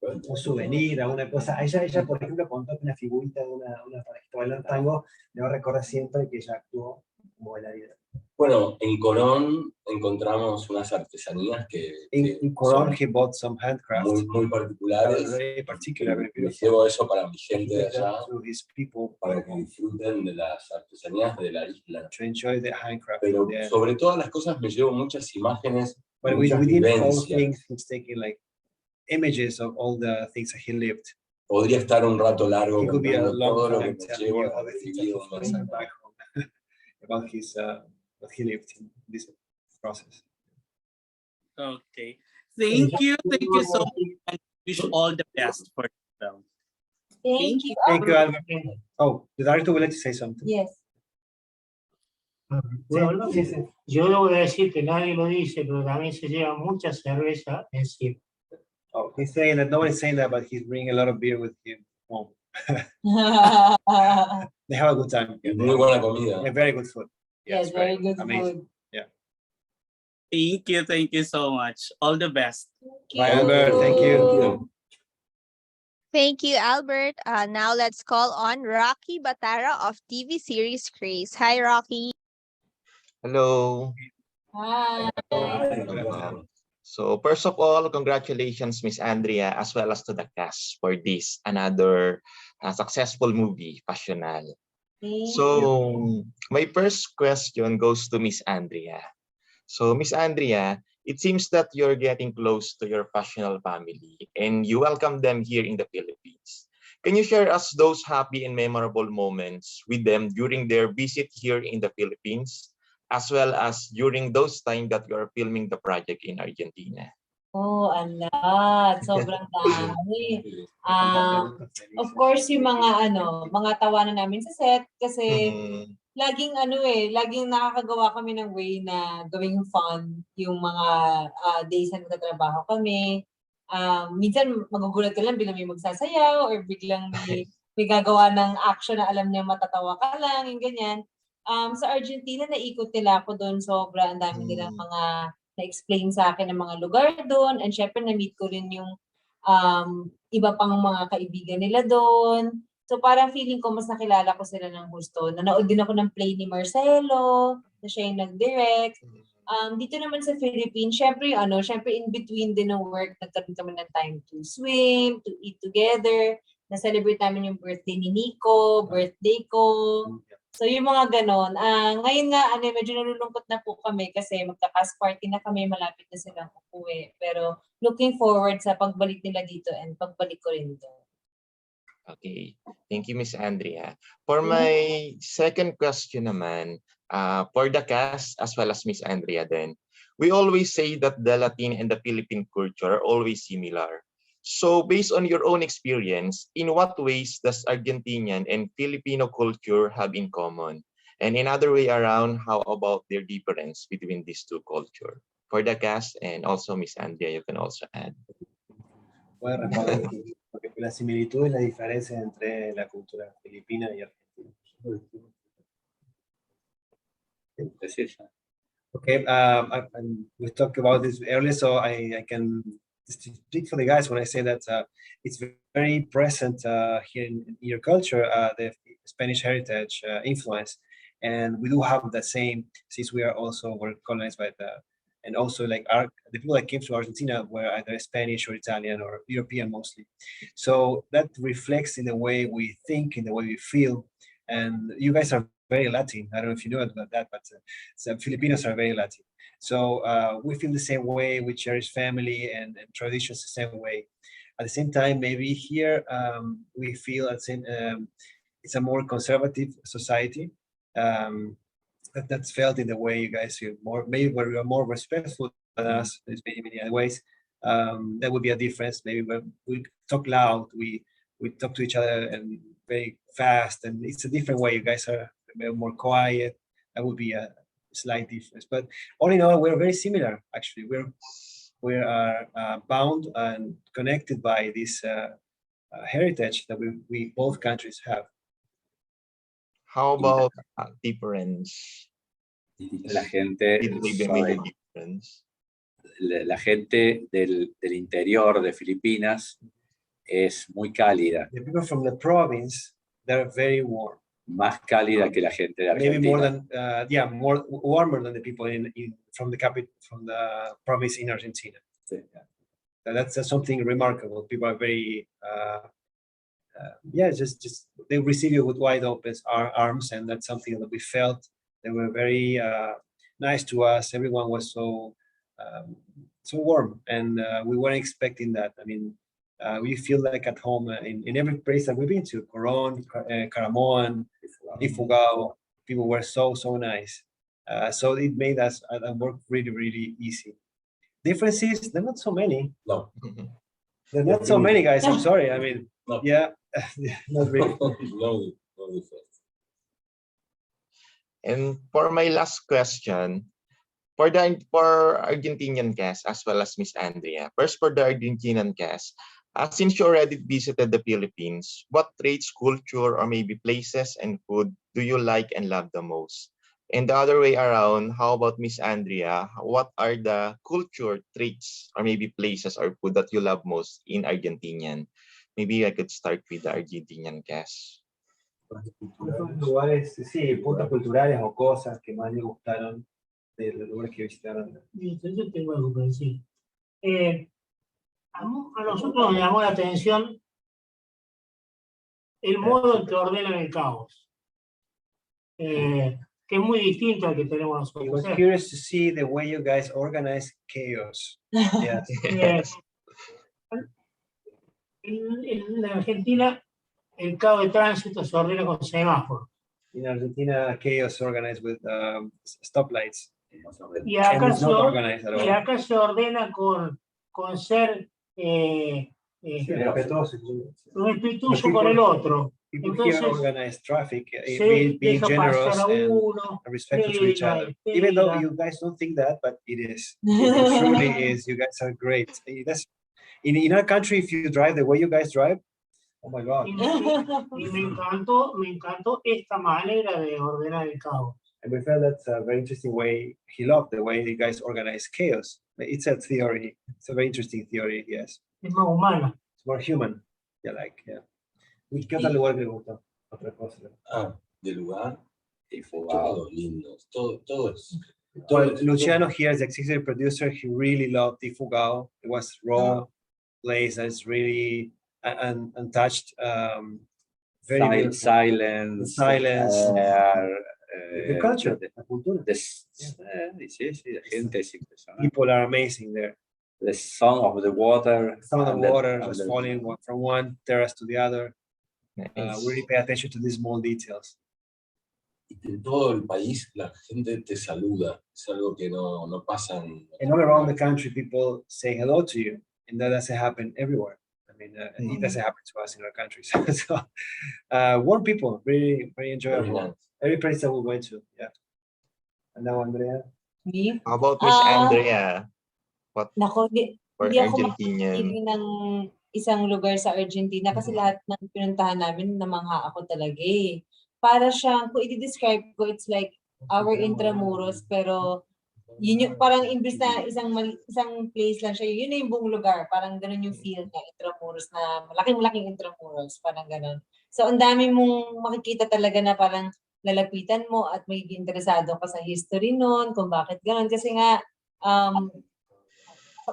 Un souvenir, alguna cosa. Ella, por ejemplo, contó que una figurita de una parejita bailando tango le va a recordar siempre que ella actuó como bailarina. Bueno, en Corón encontramos unas artesanías que In Corón, he bought some handcrafts. muy particulares. Very particular, very Me beautiful. llevo eso para mi gente de allá, To his people, para que disfruten de las artesanías de la isla. to enjoy the handcraft. Pero Yeah. sobre todas las cosas me llevo muchas imágenes, But muchas within all vivencias. things, he's taking like images of all the things that he lived. Podría estar un rato largo He could be a contando todo long lo que time me telling llevo you de all haber the things vivido that en he's México. back home about his what he lived in this process. Okay. Thank you so much, and wish all the best for the film. Thank you. Thank you, Albert. Oh, the director would like to say something. Yes. Bueno, Sí, sí. yo debo de decir que nadie lo dice, pero también se lleva mucha cerveza encima. Oh, he's saying that nobody's saying that, but he's bringing a lot of beer with him home. They have a good time. Y muy buena comida. Yeah, very good food. Yeah, Yes, it's very great. good Amazing. food. Thank you so much. All the best. Bye, Albert. Thank you. Thank you, Albert. Now let's call on Rocky Batara of TV series Craze. Hi, Rocky. Hello. Hi. So first of all, congratulations, Miss Andrea, as well as to the cast for this another successful movie, Pasional. So my first question goes to Miss Andrea. So Miss Andrea, it seems that you're getting close to your Pasional family and you welcome them here in the Philippines. Can you share us those happy and memorable moments with them during their visit here in the Philippines, as well as during those time that you are filming the project in Argentina? Oh, a lot. Sobrang dami. Of course, yung mga tawanan namin sa set kasi laging laging nakakagawa kami ng way na gawing fun yung mga days na nagtatrabaho kami. Minsan magugulat ka lang biglang may magsasayaw or biglang may gagawa ng action na alam niya matatawa ka lang, yung ganyan. Sa Argentina, naikot nila ako doon sobra. Ang dami nilang mga na-explain sa akin ng mga lugar doon. And syempre, na-meet ko rin yung iba pang mga kaibigan nila doon. So parang feeling ko mas nakilala ko sila ng gusto. Nanood din ako ng play ni Marcelo, na siya yung nag-direct. Dito naman sa Philippines, syempre syempre in between din ng work, nagkaroon kami ng time to swim, to eat together. Na-celebrate namin yung birthday ni Nico, birthday ko. So yung mga ganon. Ngayon nga, medyo nalulungkot na po kami kasi magka-cast party na kami, malapit na silang uuwi. Pero looking forward sa pagbalik nila dito and pagbalik ko rin doon. Okay, thank you, Miss Andrea. For my second question naman, for the cast as well as Miss Andrea then, we always say that the Latin and the Philippine culture are always similar. So based on your own experience, in what ways does Argentinian and Filipino culture have in common? And in other way around, how about their difference between these two cultures? For the cast and also Miss Andrea, you can also add. Puede responder, porque la similitud y la diferencia entre la cultura filipina y argentina. Okay, we talked about this earlier, so I can speak for the guys when I say that it's very present here in your culture, the Spanish heritage influence, and we do have the same, since we are also were colonized by and also like the people that came to Argentina were either Spanish or Italian or European mostly. So that reflects in the way we think, in the way we feel, and you guys are very Latin. I don't know if you know about that, but some Filipinos are very Latin. So we feel the same way. We cherish family and traditions the same way. At the same time, maybe here we feel at the same, it's a more conservative society. That's felt in the way you guys feel more, maybe where you are more respectful than us. There's many other ways. That would be a difference. Maybe when we talk loud, we talk to each other and very fast, and it's a different way. You guys are more quiet. That would be a slight difference, but all in all, we're very similar. Actually, we are bound and connected by this heritage that we both countries have. How about difference? La gente, la gente del interior de Filipinas es muy cálida. The people from the province, they're very warm. Más cálida que la gente de Argentina. Maybe more than, more warmer than the people from the province in Argentina. Sí. That's something remarkable. People are very, just they receive you with wide open arms, and that's something that we felt. They were very nice to us. Everyone was so warm, and we weren't expecting that. I mean, we feel like at home in every place that we've been to, Coron, Caramoan, Ifugao. People were so nice. So it made us work really easy. Differences, they're not so many. No. They're not so many, guys. I'm sorry. I mean, no. Yeah, not really. No difference. And for my last question, for Argentinian cast as well as Miss Andrea. First, for the Argentinian cast, since you already visited the Philippines, what traits, culture, or maybe places and food do you like and love the most? And the other way around, how about Miss Andrea? What are the culture traits or maybe places or food that you love most in Argentinian? Maybe I could start with the Argentinian cast. Lugares, sí, puntos culturales o cosas que más les gustaron de los lugares que visitaron. Yo tengo algo que decir. A nosotros nos llamó la atención el modo en que ordenan el caos, que es muy distinto al que tenemos nosotros. It was curious to see the way you guys organize chaos. Yes. En Argentina, el caos de tránsito se ordena con semáforos. In Argentina, chaos organized with stoplights. Y acá se ordena con ser respetuoso con el otro. People here organize traffic, being generous and respectful to each other. Even though you guys don't think that, but it is. It truly is. You guys are great. In our country, if you drive the way you guys drive, oh my God. Y me encantó esta manera de ordenar el caos. And we felt that's a very interesting way. He loved the way you guys organize chaos. It's a theory. It's a very interesting theory, yes. Es más humana. It's more human. Yeah. ¿Qué otro lugar le gustó? Otra cosa. De lugar. Todo lindo. Todo es. Luciano here, the executive producer, he really loved Ifugao. It was raw place that's really untouched. Very silence. The culture, la cultura. La gente es impresionante. People are amazing there. The sound of the water. The sound of the water was falling from one terrace to the other. We really pay attention to these small details. En todo el país la gente te saluda. Es algo que no pasa. And all around the country, people say hello to you, and that doesn't happen everywhere. mean, it doesn't happen to us in our country. So, warm people, very, very enjoyable. Very nice. Every place that we went to, yeah. And now, Andrea. Me? How about Miss Andrea? What Nako, for hindi ako Argentinian? makapili ng isang lugar sa Argentina kasi lahat ng pinuntahan namin namangha ako talaga eh. Para siyang, kung i-describe ko, it's like our Intramuros, pero yun yung parang imbis na isang place lang siya, yun na yung buong lugar. Parang ganun yung feel niya, Intramuros na malaking-laking Intramuros, parang ganun. So ang dami mong makikita talaga na parang lalapitan mo at may interesado ka sa history nun, kung bakit ganun. Kasi nga,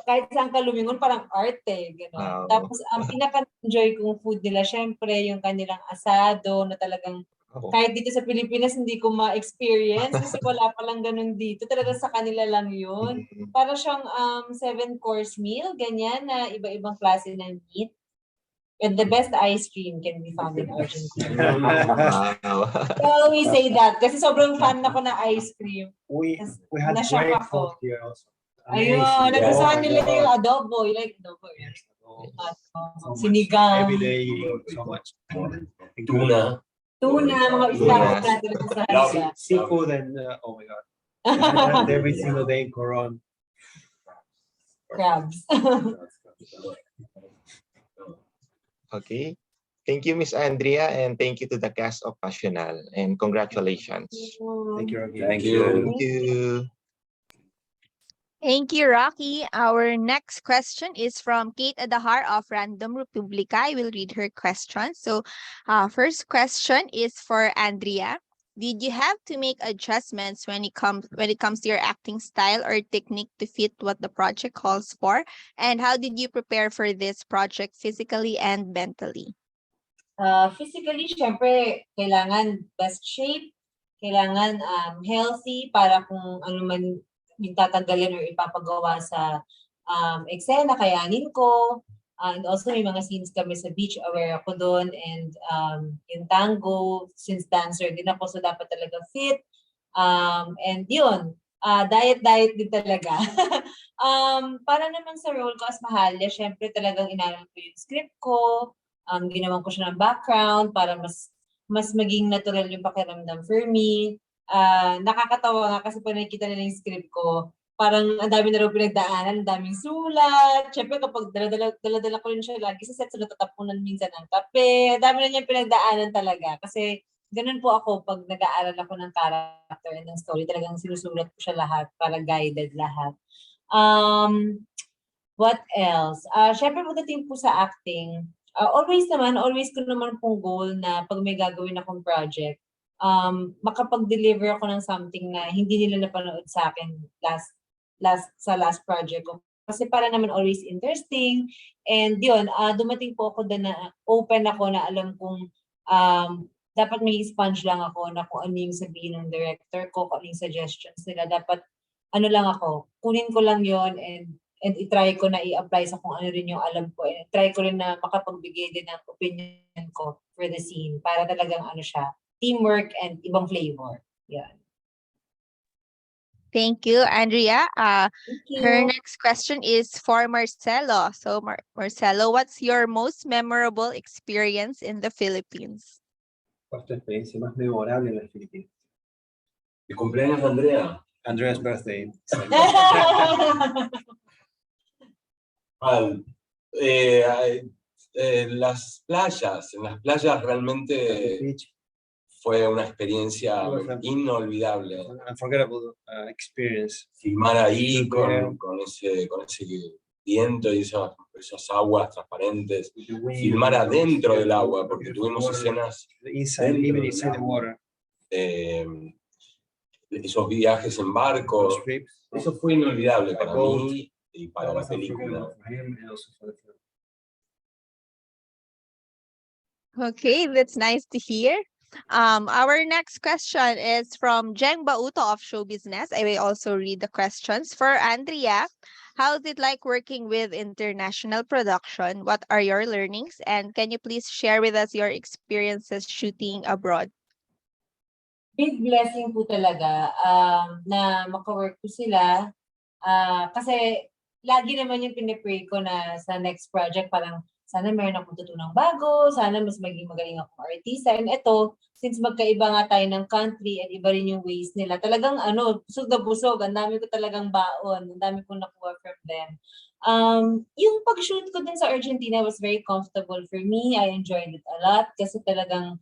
kahit saan ka lumingon, parang art eh, gano'n. Tapos, ang pinaka-enjoy kong food nila, syempre, yung kanilang asado na talagang, kahit dito sa Pilipinas, hindi ko ma-experience kasi wala palang ganun dito. Talagang sa kanila lang yun. Para siyang 7-course meal, ganyan, na iba-ibang klase ng meat. And the best ice cream can be found in Argentina. So, we say that. Kasi sobrang fan ako na ice cream. We had great food here also. Ayun, nagustuhan nila yung adobo. You like adobo? Yes. Sinigang. Every day eating so much. Tuna. Mga isda natin sa handa. Seafood and, oh my God. I had every single day in Coron. Crabs. Okay. Thank you, Miss Andrea, and thank you to the cast of Pasional, and congratulations. Thank you, Rocky. Thank you. Thank you. Thank you, Rocky. Our next question is from Kate Adahar of Random Republica. I will read her question. So, first question is for Andrea. Did you have to make adjustments when it comes to your acting style or technique to fit what the project calls for? And how did you prepare for this project physically and mentally? Physically, syempre, kailangan best shape, kailangan healthy para kung ano man yung tatanggalin or ipapagawa sa eksena, kayanin ko. And also, may mga scenes kami sa beach, aware ako doon. And yung tango, since dancer din ako, so dapat talaga fit. And yun, diet din talaga. Para naman sa role ko as Mahalya, syempre talagang inaral ko yung script ko. Ginawan ko siya ng background para mas maging natural yung pakiramdam for me. Nakakatawa nga kasi pag nakikita nila yung script ko, parang ang dami na rin pinagdaanan, ang daming sulat. Siyempre kapag dala-dala ko rin siya lagi sa set, so natatapunan minsan ng kape. Dami na niyang pinagdaanan talaga. Kasi ganun po ako pag nag-aaral ako ng character and ng story. Talagang sinusulat ko siya lahat para guided lahat. What else? Siyempre pagdating po sa acting, always ko naman pong goal na pag may gagawin akong project, makapag-deliver ako ng something na hindi nila napanood sa akin sa last project ko. Kasi para naman always interesting. And yun, dumating po ako na open ako na alam kong dapat may sponge lang ako na kung ano yung sabihin ng director ko, kung ano yung suggestions nila. Dapat ano lang ako, kunin ko lang yon and i-try ko na i-apply sa kung ano rin yung alam ko. And try ko rin na makapagbigay din ng opinion ko for the scene para talagang ano siya, teamwork and ibang flavor. Yeah. Thank you, Andrea. Thank you. Her next question is for Marcelo. So, Marcelo, what's your most memorable experience in the Philippines? ¿Cuál es tu experiencia más memorable en las Filipinas? ¿El cumpleaños de Andrea? Andrea's birthday. En las playas realmente fue una experiencia inolvidable. Unforgettable experience. Filmar ahí con ese viento y esas aguas transparentes. Filmar adentro del agua, porque tuvimos escenas dentro esos viajes en barco. Eso fue inolvidable para mí y para la película. Okay, that's nice to hear. Our next question is from Jeng Bauto of Show Business. I will also read the questions. For Andrea, how's it like working with international production? What are your learnings? And can you please share with us your experiences shooting abroad? Big blessing po talaga na maka-work ko sila. Kasi lagi naman yung pinipray ko na sa next project parang sana meron akong tutunang bago, sana mas maging magaling akong artista. And ito, since magkaiba nga tayo ng country at iba rin yung ways nila, talagang busog na busog, ang dami ko talagang baon, ang dami kong nakuha from them. Yung pag-shoot ko din sa Argentina was very comfortable for me. I enjoyed it a lot kasi talagang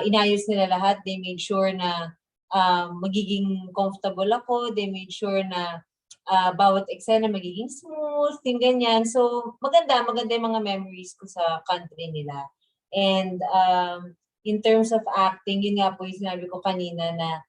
inayos nila lahat. They made sure na magiging comfortable ako. They made sure na bawat eksena magiging smooth, ting ganyan. So, maganda yung mga memories ko sa country nila. And in terms of acting, yun nga po yung sinabi ko kanina na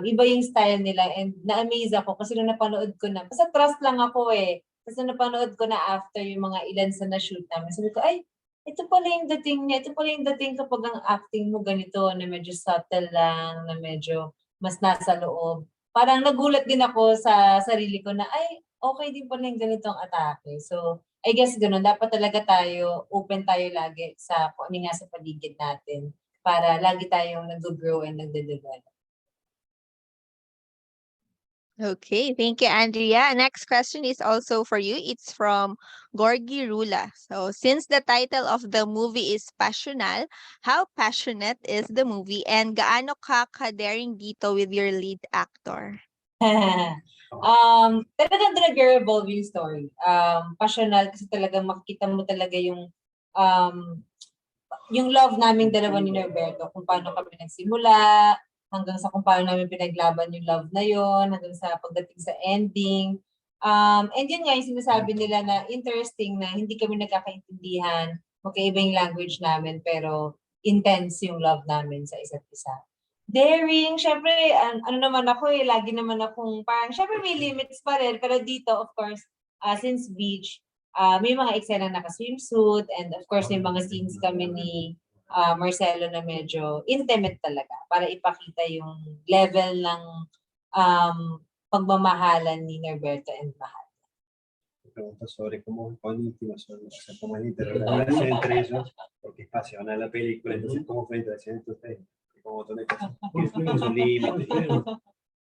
iba yung style nila and na-amaze ako kasi nung napanood ko na, basta trust lang ako eh. Kasi nung napanood ko na after yung mga ilan sa na-shoot namin, sabi ko, ay, ito pala yung dating niya. Ito pala yung dating kapag ang acting mo ganito, na medyo subtle lang, na medyo mas nasa loob. Parang nagulat din ako sa sarili ko na, ay, okay din pala yung ganitong atake. So, I guess ganun, dapat talaga tayo, open tayo lagi sa kung ano nga sa paligid natin para lagi tayong nag-grow and nagde-develop. Okay, thank you, Andrea. Next question is also for you. It's from Gorgi Rula. So, since the title of the movie is Pasional, how passionate is the movie and gaano ka ka-daring dito with your lead actor? Talagang nag-revolve yung story. Pasional kasi talagang makikita mo talaga yung love naming dalawa ni Norberto, kung paano kami nagsimula, hanggang sa kung paano namin pinaglaban yung love na yon, hanggang sa pagdating sa ending. And yun nga yung sinasabi nila na interesting na hindi kami nagkakaintindihan, magkaiba yung language namin, pero intense yung love namin sa isa't isa. Daring, syempre, naman ako lagi naman akong parang, syempre may limits pa rin, pero dito, of course, since beach, may mga eksena naka-swimsuit, and of course, may mga scenes kami ni Marcelo na medyo intimate talaga para ipakita yung level ng pagmamahalan ni Norberto and Mahal. Pregunta sobre cuán íntimas son, o sea, cómo es la relación entre ellos, porque es pasional la película, entonces cómo fue la interacción entre ustedes, como un montón de cosas, tiene su límite.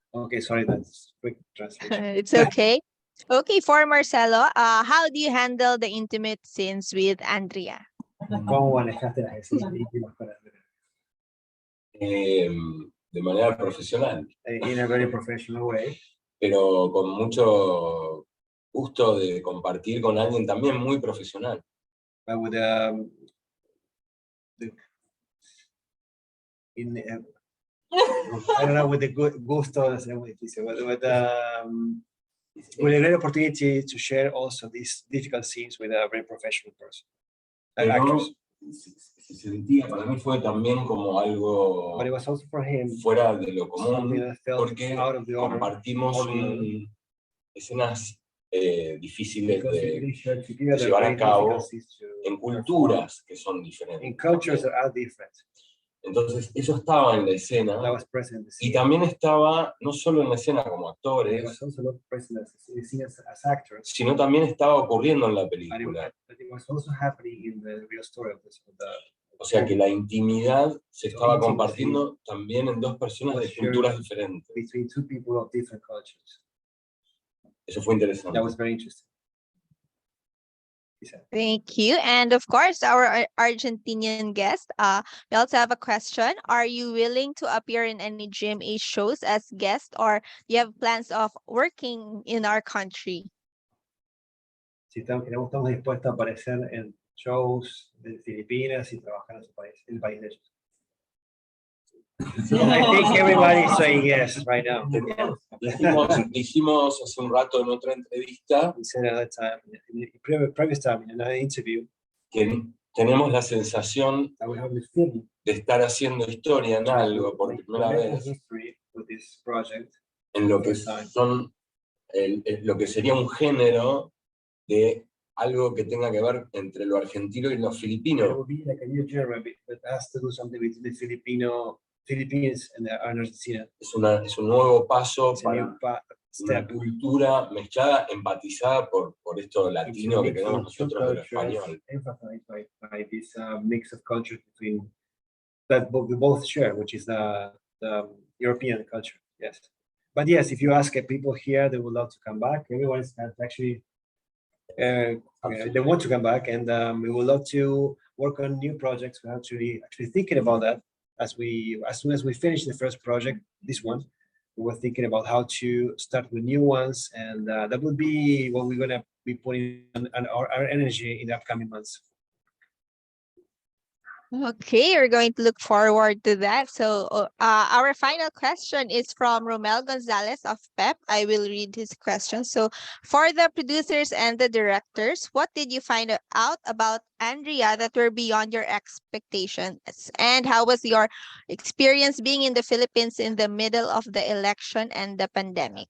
Okay, sorry, that's quick translation. It's okay. Okay, for Marcelo, how do you handle the intimate scenes with Andrea? ¿Cómo manejaste las escenas íntimas con Andrea? De manera profesional. In a very professional way. Pero con mucho gusto de compartir con alguien también muy profesional. But with I don't know, with the gusto, with a great opportunity to share also these difficult scenes with a very professional person. Actors. Se sentía, para mí fue también como algo fuera de lo común, porque compartimos escenas difíciles de llevar a cabo en culturas que son diferentes. Entonces, eso estaba en la escena, y también estaba, no solo en la escena como actores, sino también estaba ocurriendo en la película. O sea que la intimidad se estaba compartiendo también en dos personas de culturas diferentes. Eso fue interesante. Thank you. And of course, our Argentinian guest, we also have a question. Are you willing to appear in any GMA shows as guest, or do you have plans of working in our country? Si estamos dispuestos a aparecer en shows de Filipinas y trabajar en el país de ellos. I think everybody's saying yes right now. Dijimos hace un rato en otra entrevista que tenemos la sensación de estar haciendo historia en algo por primera vez, en lo que son lo que sería un género de algo que tenga que ver entre lo argentino y lo filipino. Philippines and Argentina. Es un nuevo paso para una cultura mezclada, empatizada por esto latino que tenemos nosotros del español. By this mix of cultures between that we both share, which is the European culture. Yes, but yes, if you ask people here, they would love to come back. Everyone has actually they want to come back, and we would love to work on new projects. We're actually thinking about that as soon as we finish the first project, this one, we were thinking about how to start with new ones, and that would be what we're gonna be putting on our energy in the upcoming months. Okay, we're going to look forward to that. So our final question is from Romel Gonzalez of PEP. I will read his question. So for the producers and the directors, what did you find out about Andrea that were beyond your expectations? And how was your experience being in the Philippines in the middle of the election and the pandemic?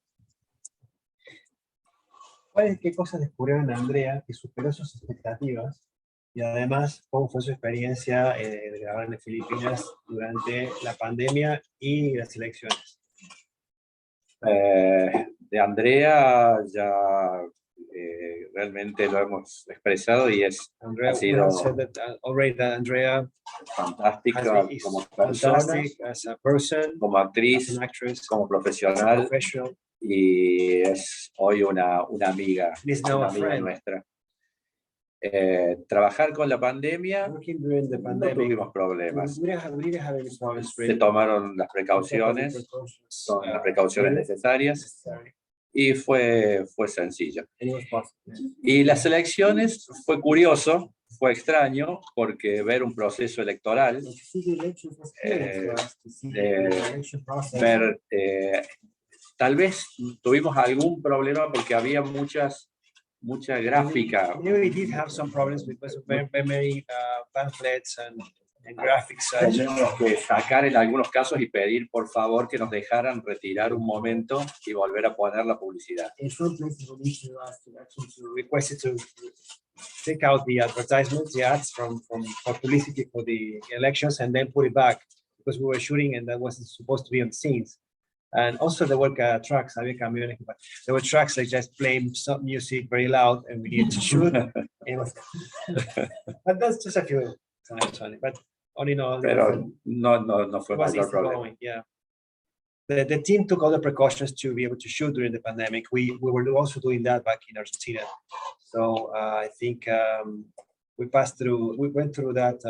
¿Qué cosas descubrieron Andrea que superó sus expectativas? Y además, ¿cómo fue su experiencia de grabar en Filipinas durante la pandemia y las elecciones? De Andrea ya realmente lo hemos expresado y ha sido Andrea fantástica como persona, as a person, como actriz, as an actress, como profesional, y es hoy una amiga, nuestra. Trabajar con la pandemia, no tuvimos problemas. Se tomaron las precauciones, son las precauciones necesarias, y fue sencillo. Y las elecciones fue curioso, fue extraño, porque ver un proceso electoral, tal vez tuvimos algún problema porque había mucha gráfica. We did have some problems because of many pamphlets and graphics. Teníamos que sacar en algunos casos y pedir por favor que nos dejaran retirar un momento y volver a poner la publicidad. In some places we need to request to take out the advertisements, the ads for publicity for the elections, and then put it back because we were shooting and that wasn't supposed to be on scenes. And also there were trucks, there were trucks that just playing some music very loud and we needed to shoot. But that's just a few times only. But all in all, pero no fue mayor problema. Yeah. The team took all the precautions to be able to shoot during the pandemic. We were also doing that back in Argentina. So I think we went through that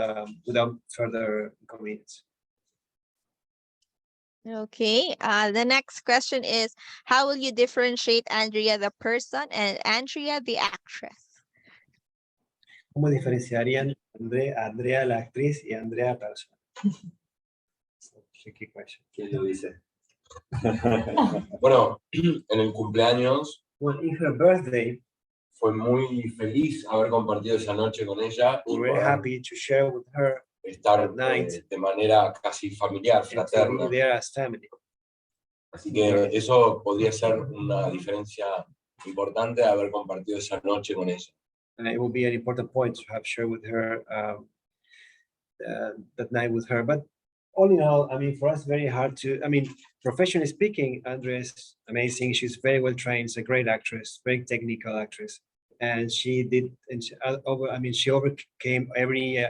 without further inconvenience. Okay, the next question is, how will you differentiate Andrea the person and Andrea the actress? ¿Cómo diferenciarían Andrea la actriz y Andrea la persona? Tricky question. ¿Quién lo dice? Bueno, en el cumpleaños, in her birthday, fue muy feliz haber compartido esa noche con ella. We were happy to share with her estar de manera casi familiar, fraterna. Así que eso podría ser una diferencia importante de haber compartido esa noche con ella. And it will be an important point to have shared with her that night with her. But all in all, I mean, for us, very hard to. I mean, professionally speaking, Andrea is amazing. She's very well trained. She's a great actress, very technical actress, and she overcame every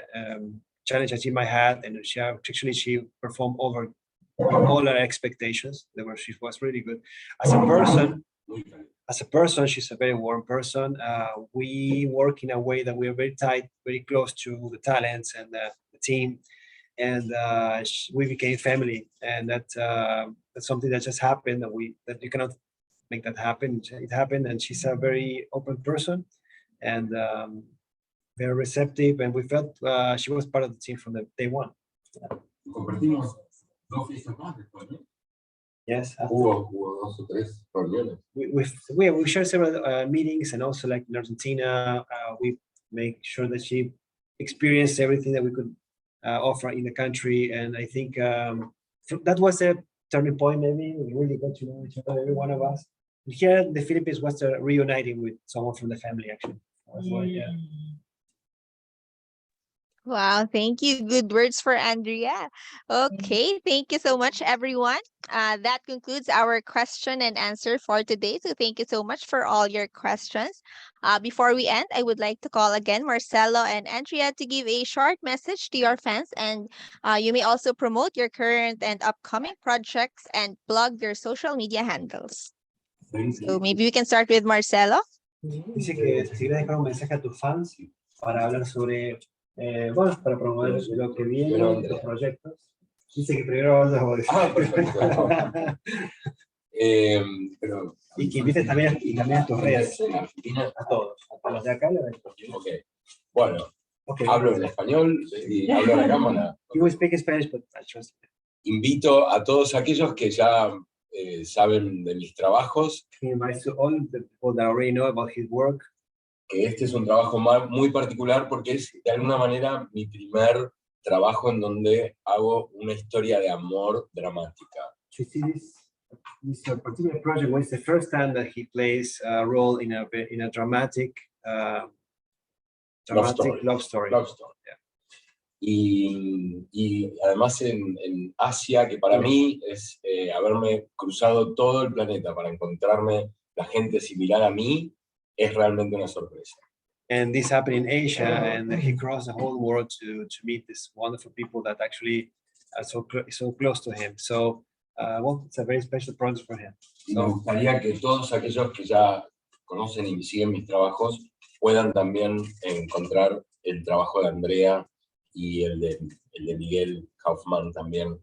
challenge that she might have, and she performed over all our expectations. She was really good. As a person, she's a very warm person. We work in a way that we are very tight, very close to the talents and the team, and we became family. And that's something that just happened. That you cannot make that happen. It happened, and she's a very open person, and very receptive, and we felt she was part of the team from the day one. Compartimos dos fiestas más después, ¿no? Yes. Hubo dos o tres reuniones. We shared several meetings, and also like in Argentina, we make sure that she experienced everything that we could offer in the country, and I think that was a turning point. Maybe we really got to know each other, every one of us. Here in the Philippines was reuniting with someone from the family, actually. Yeah. Wow, thank you. Good words for Andrea. Okay, thank you so much, everyone. That concludes our question and answer for today. So thank you so much for all your questions. Before we end, I would like to call again Marcelo and Andrea to give a short message to your fans, and you may also promote your current and upcoming projects and plug your social media handles. So maybe we can start with Marcelo. Dice que si quieres dejar un mensaje a tus fans para hablar sobre, bueno, para promover lo que viene, los proyectos. Dice que primero hablas vos. Ah, perfecto. Pero, y que invites también, a tus redes. ¿En Argentina? A todos. A los de acá y a los de acá. Ok. Bueno, Okay. hablo en español y hablo a la cámara. You will speak Spanish, but I trust you. Invito a todos aquellos que ya saben de mis trabajos. He invites to all the people that already know about his work. Que este es un trabajo muy particular porque es de alguna manera mi primer trabajo en donde hago una historia de amor dramática. To see this particular project was the first time that he plays a role in a dramatic love story. Yeah. Y además en Asia, que para mí es haberme cruzado todo el planeta para encontrarme la gente similar a mí, es realmente una sorpresa. And this happened in Asia, and he crossed the whole world to meet these wonderful people that actually are so close to him. So, well, it's a very special project for him. Y me gustaría que todos aquellos que ya conocen y siguen mis trabajos puedan también encontrar el trabajo de Andrea y el de Miguel Kaufman también,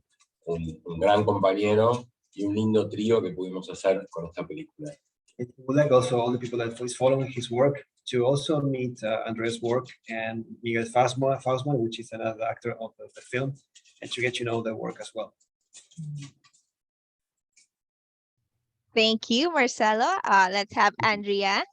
un gran compañero y un lindo trío que pudimos hacer con esta película. It would like also all the people that is following his work to also meet Andrea's work and Miguel Faustman, which is another actor of the film, and to get to know their work as well. Thank you, Marcelo. Let's have Andrea.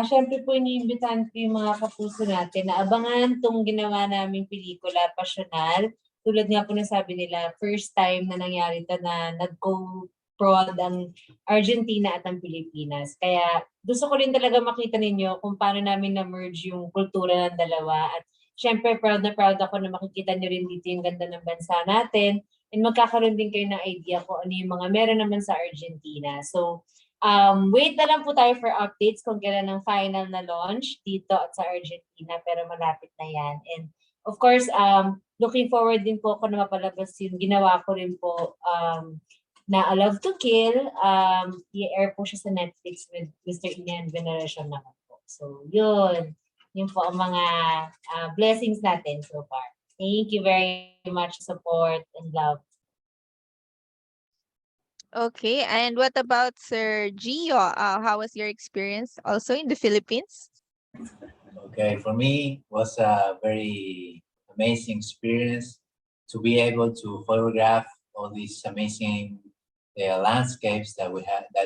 Siyempre po iniimbitahan ko yung mga kapuso natin na abangan itong ginawa naming pelikula, Pasional. Tulad nga po na sabi nila, first time na nangyari ito na nag-co-prod ang Argentina at ang Pilipinas. Kaya gusto ko rin talaga makita ninyo kung paano namin na-merge yung kultura ng dalawa. At siyempre proud na proud ako na makikita nyo rin dito yung ganda ng bansa natin. And magkakaroon din kayo ng idea kung ano yung mga meron naman sa Argentina. So, wait na lang po tayo for updates kung kailan ang final na launch dito at sa Argentina, pero malapit na yan. And of course, looking forward din po ako na mapalabas yung ginawa ko rin po na A Love to Kill. I-air po siya sa Netflix with Mr. Ian Veneracion naman po. So yun po ang mga blessings natin so far. Thank you very much for support and love. Okay, and what about Sir Gio? How was your experience also in the Philippines? Okay, for me, it was a very amazing experience to be able to photograph all these amazing landscapes that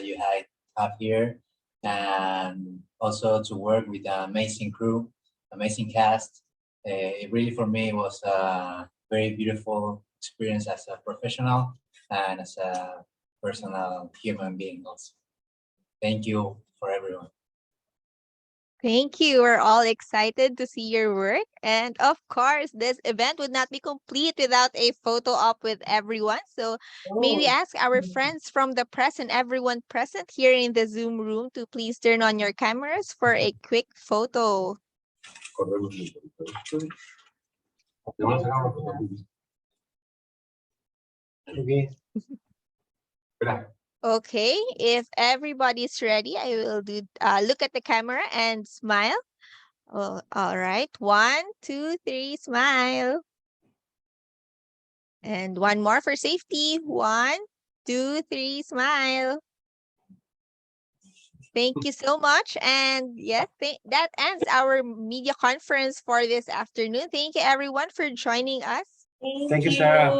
you have here, and also to work with an amazing crew, amazing cast. It really, for me, was a very beautiful experience as a professional and as a personal human being also. Thank you for everyone. Thank you. We're all excited to see your work. And of course, this event would not be complete without a photo op with everyone. So may we ask our friends from the press and everyone present here in the Zoom room to please turn on your cameras for a quick photo. Okay. Okay, if everybody's ready, I will do look at the camera and smile. Oh, all right. 1, 2, 3, smile. And one more for safety. 1, 2, 3, smile. Thank you so much. And yes, that ends our media conference for this afternoon. Thank you everyone for joining us. Thank you, Sarah.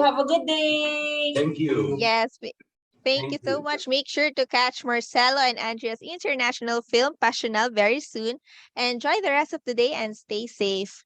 Have a good day. Thank you. Yes. Thank you so much. Make sure to catch Marcelo and Andrea's international film, Pasional, very soon. Enjoy the rest of the day and stay safe.